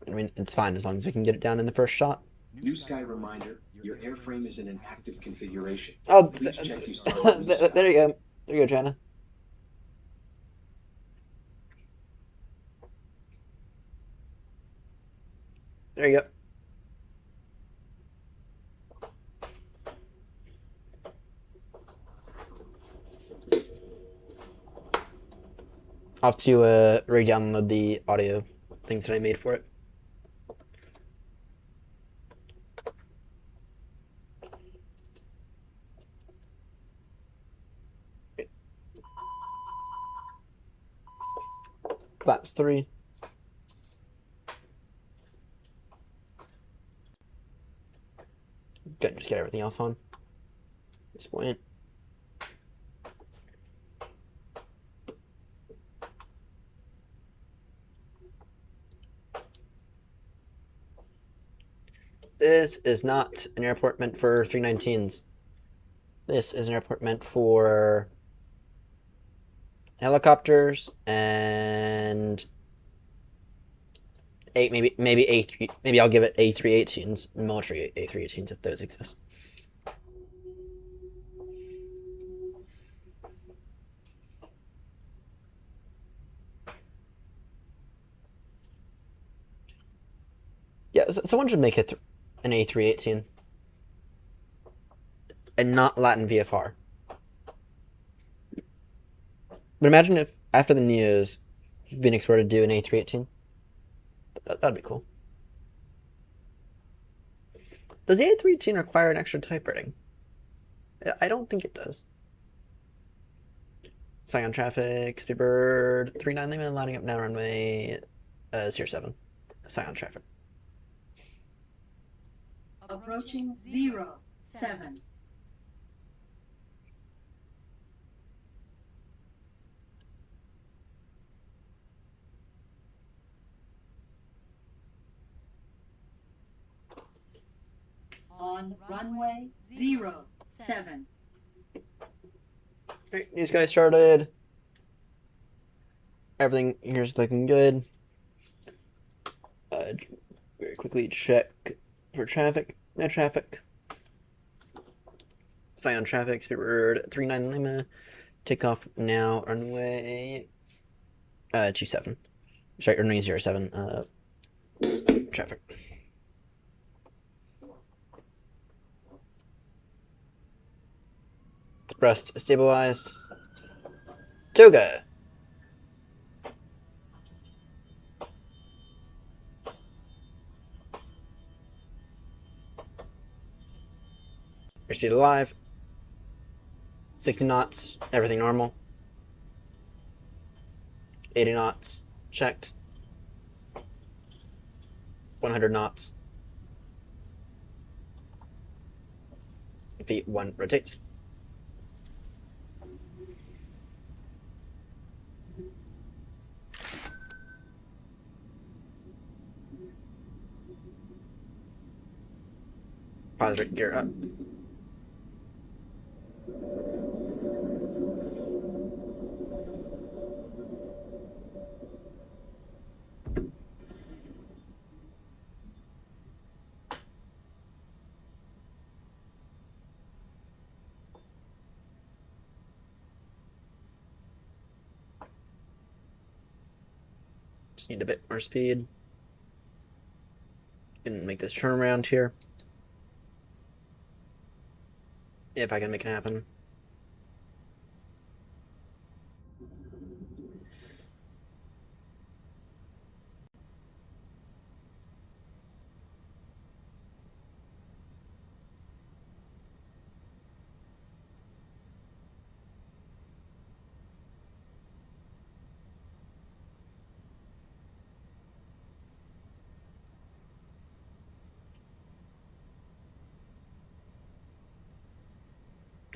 I mean, it's fine as long as we can get it down in the first shot. New Sky reminder, your airframe is in an active configuration. Oh, Please check you start there you go. There you go, Jana. There you go. I'll have to re-download the audio things that I made for it. Flaps 3. Good, just get everything else on. At this point. This is not an airport meant for 319s. This is an airport meant for helicopters and maybe A3, maybe I'll give it A318s, military A318s if those exist. Yeah, someone should make it an A318 and not Latin VFR. But imagine if after the Neos, Phoenix were to do an A318. That'd be cool. Does the A318 require an extra type rating? I don't think it does. Sion traffic, Speedbird 39 Lima lining up now, runway 07. Sion traffic. Approaching 07. On runway 07. Alright, these guys started. Everything here's looking good. Very quickly check for traffic. No traffic. Sion traffic, Speedbird 39 Lima. Takeoff now, runway 27. Sorry, runway 07. Traffic. Rust stabilized. Toga. Airspeed alive. 60 knots. Everything normal. 80 knots. Checked. 100 knots. V1 rotates. Positive gear up. Just need a bit more speed. And make this turnaround here. If I can make it happen.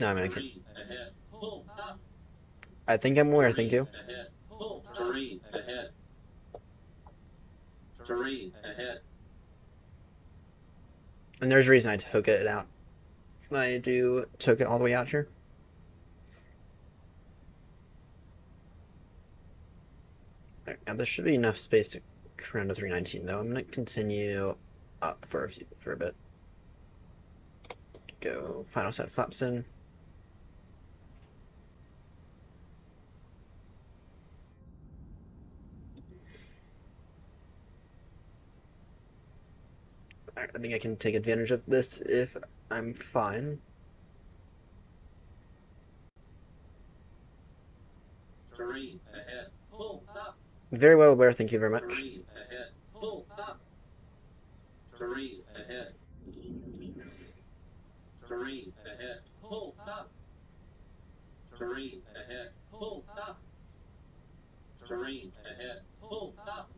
No, I'm gonna. Three ahead. Pull up. I think I'm aware. Thank you. Ahead. Pull up. Three ahead. Three ahead. And there's a reason I took it out. I took it all the way out here. Now there should be enough space to trend to 319 though. I'm gonna continue up for a bit. Go final set flaps in. I think I can take advantage of this if I'm fine. Three ahead. Pull up. Very well aware, thank you very much. Three ahead. Pull up. Three ahead. Three ahead. Pull up. Three ahead. Pull up. Three ahead. Pull up.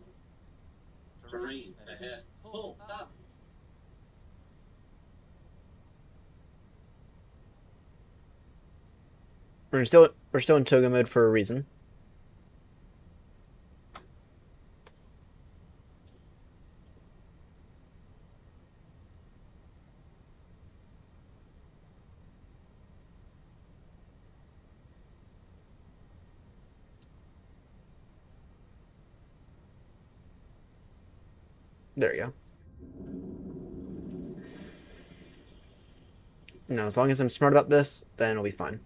Three ahead. Pull up. We're still in toga mode for a reason. There you go. Now, as long as I'm smart about this, then it'll be fine.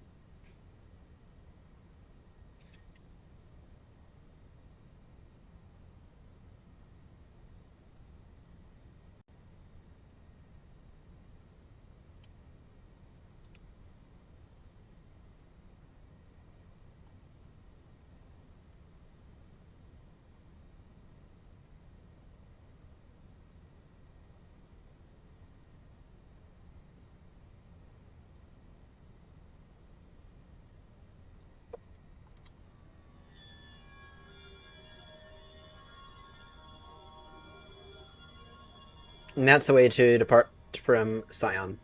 And that's the way to depart from Sion.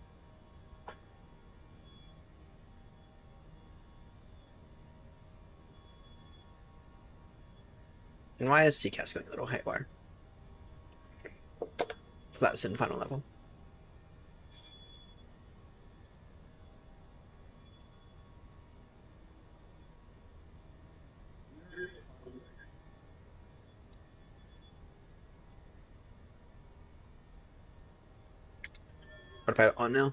And why is CCAS going a little haywire? Flaps in final level. Autopilot on now.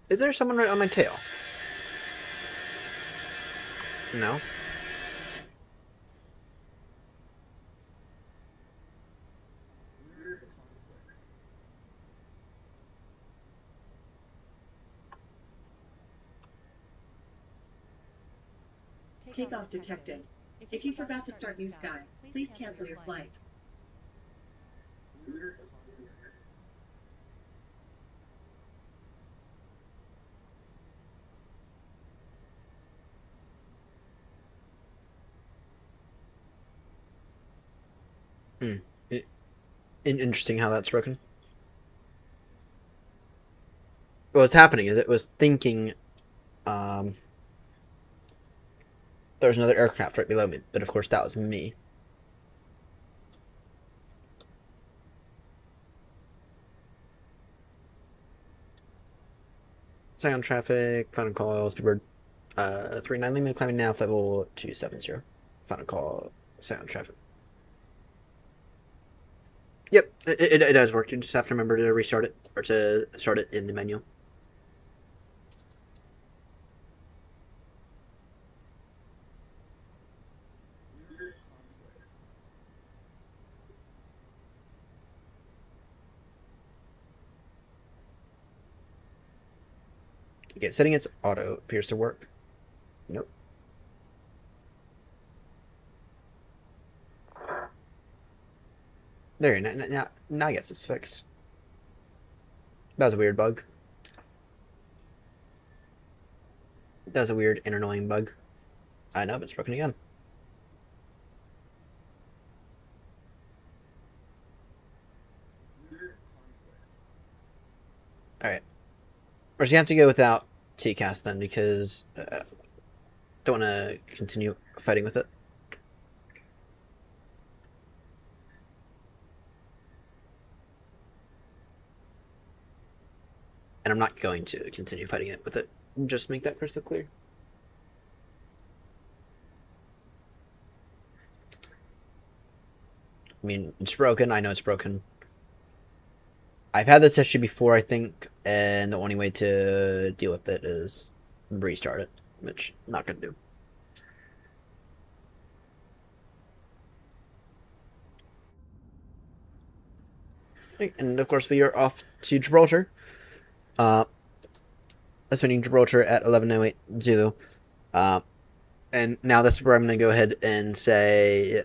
Is there someone right on my tail? No. Takeoff detected. If you forgot to start New Sky, please cancel your flight. Interesting how that's broken. What's happening is it was thinking there was another aircraft right below me, but of course that was me. Sion traffic, final call, speedbird 39 Lima, climbing now, flight level 270. Final call, Sion traffic. Yep, it does work. You just have to remember to restart it, or to start it in the menu. Okay, setting its auto appears to work. Nope. There, now I guess it's fixed. That was a weird bug. That was a weird and annoying bug. I know, but it's broken again. Alright. We're just gonna have to go without TCAS then, because I don't want to continue fighting with it. And I'm not going to continue fighting it with it. Just make that crystal clear. I mean, it's broken. I know it's broken. I've had this issue before, I think, and the only way to deal with it is restart it, which I'm not going to do. And of course, we are off to Gibraltar. Spending Gibraltar at 11:08 Zulu. And now this is where I'm going to go ahead and say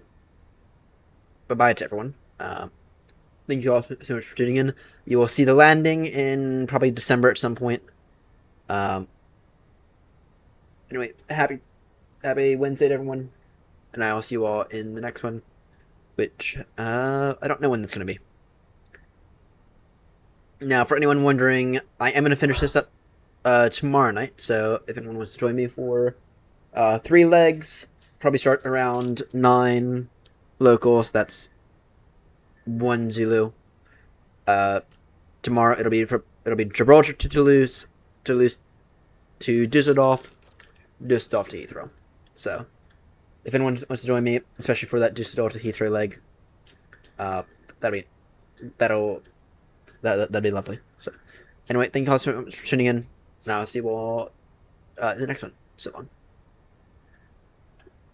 bye-bye to everyone. Thank you all so much for tuning in. You will see the landing in probably December at some point. Anyway, happy Wednesday to everyone. And I will see you all in the next one. Which, I don't know when that's going to be. Now, for anyone wondering, I am going to finish this up tomorrow night. So, if anyone wants to join me for 3 legs, probably start around 9 local. So that's 1 Zulu. Tomorrow it'll be Gibraltar to Toulouse, Toulouse to Düsseldorf, Düsseldorf to Heathrow. So, if anyone wants to join me, especially for that Düsseldorf to Heathrow leg, that'd be lovely. So, anyway, thank you all so much for tuning in, and I'll see you all in the next one. So long.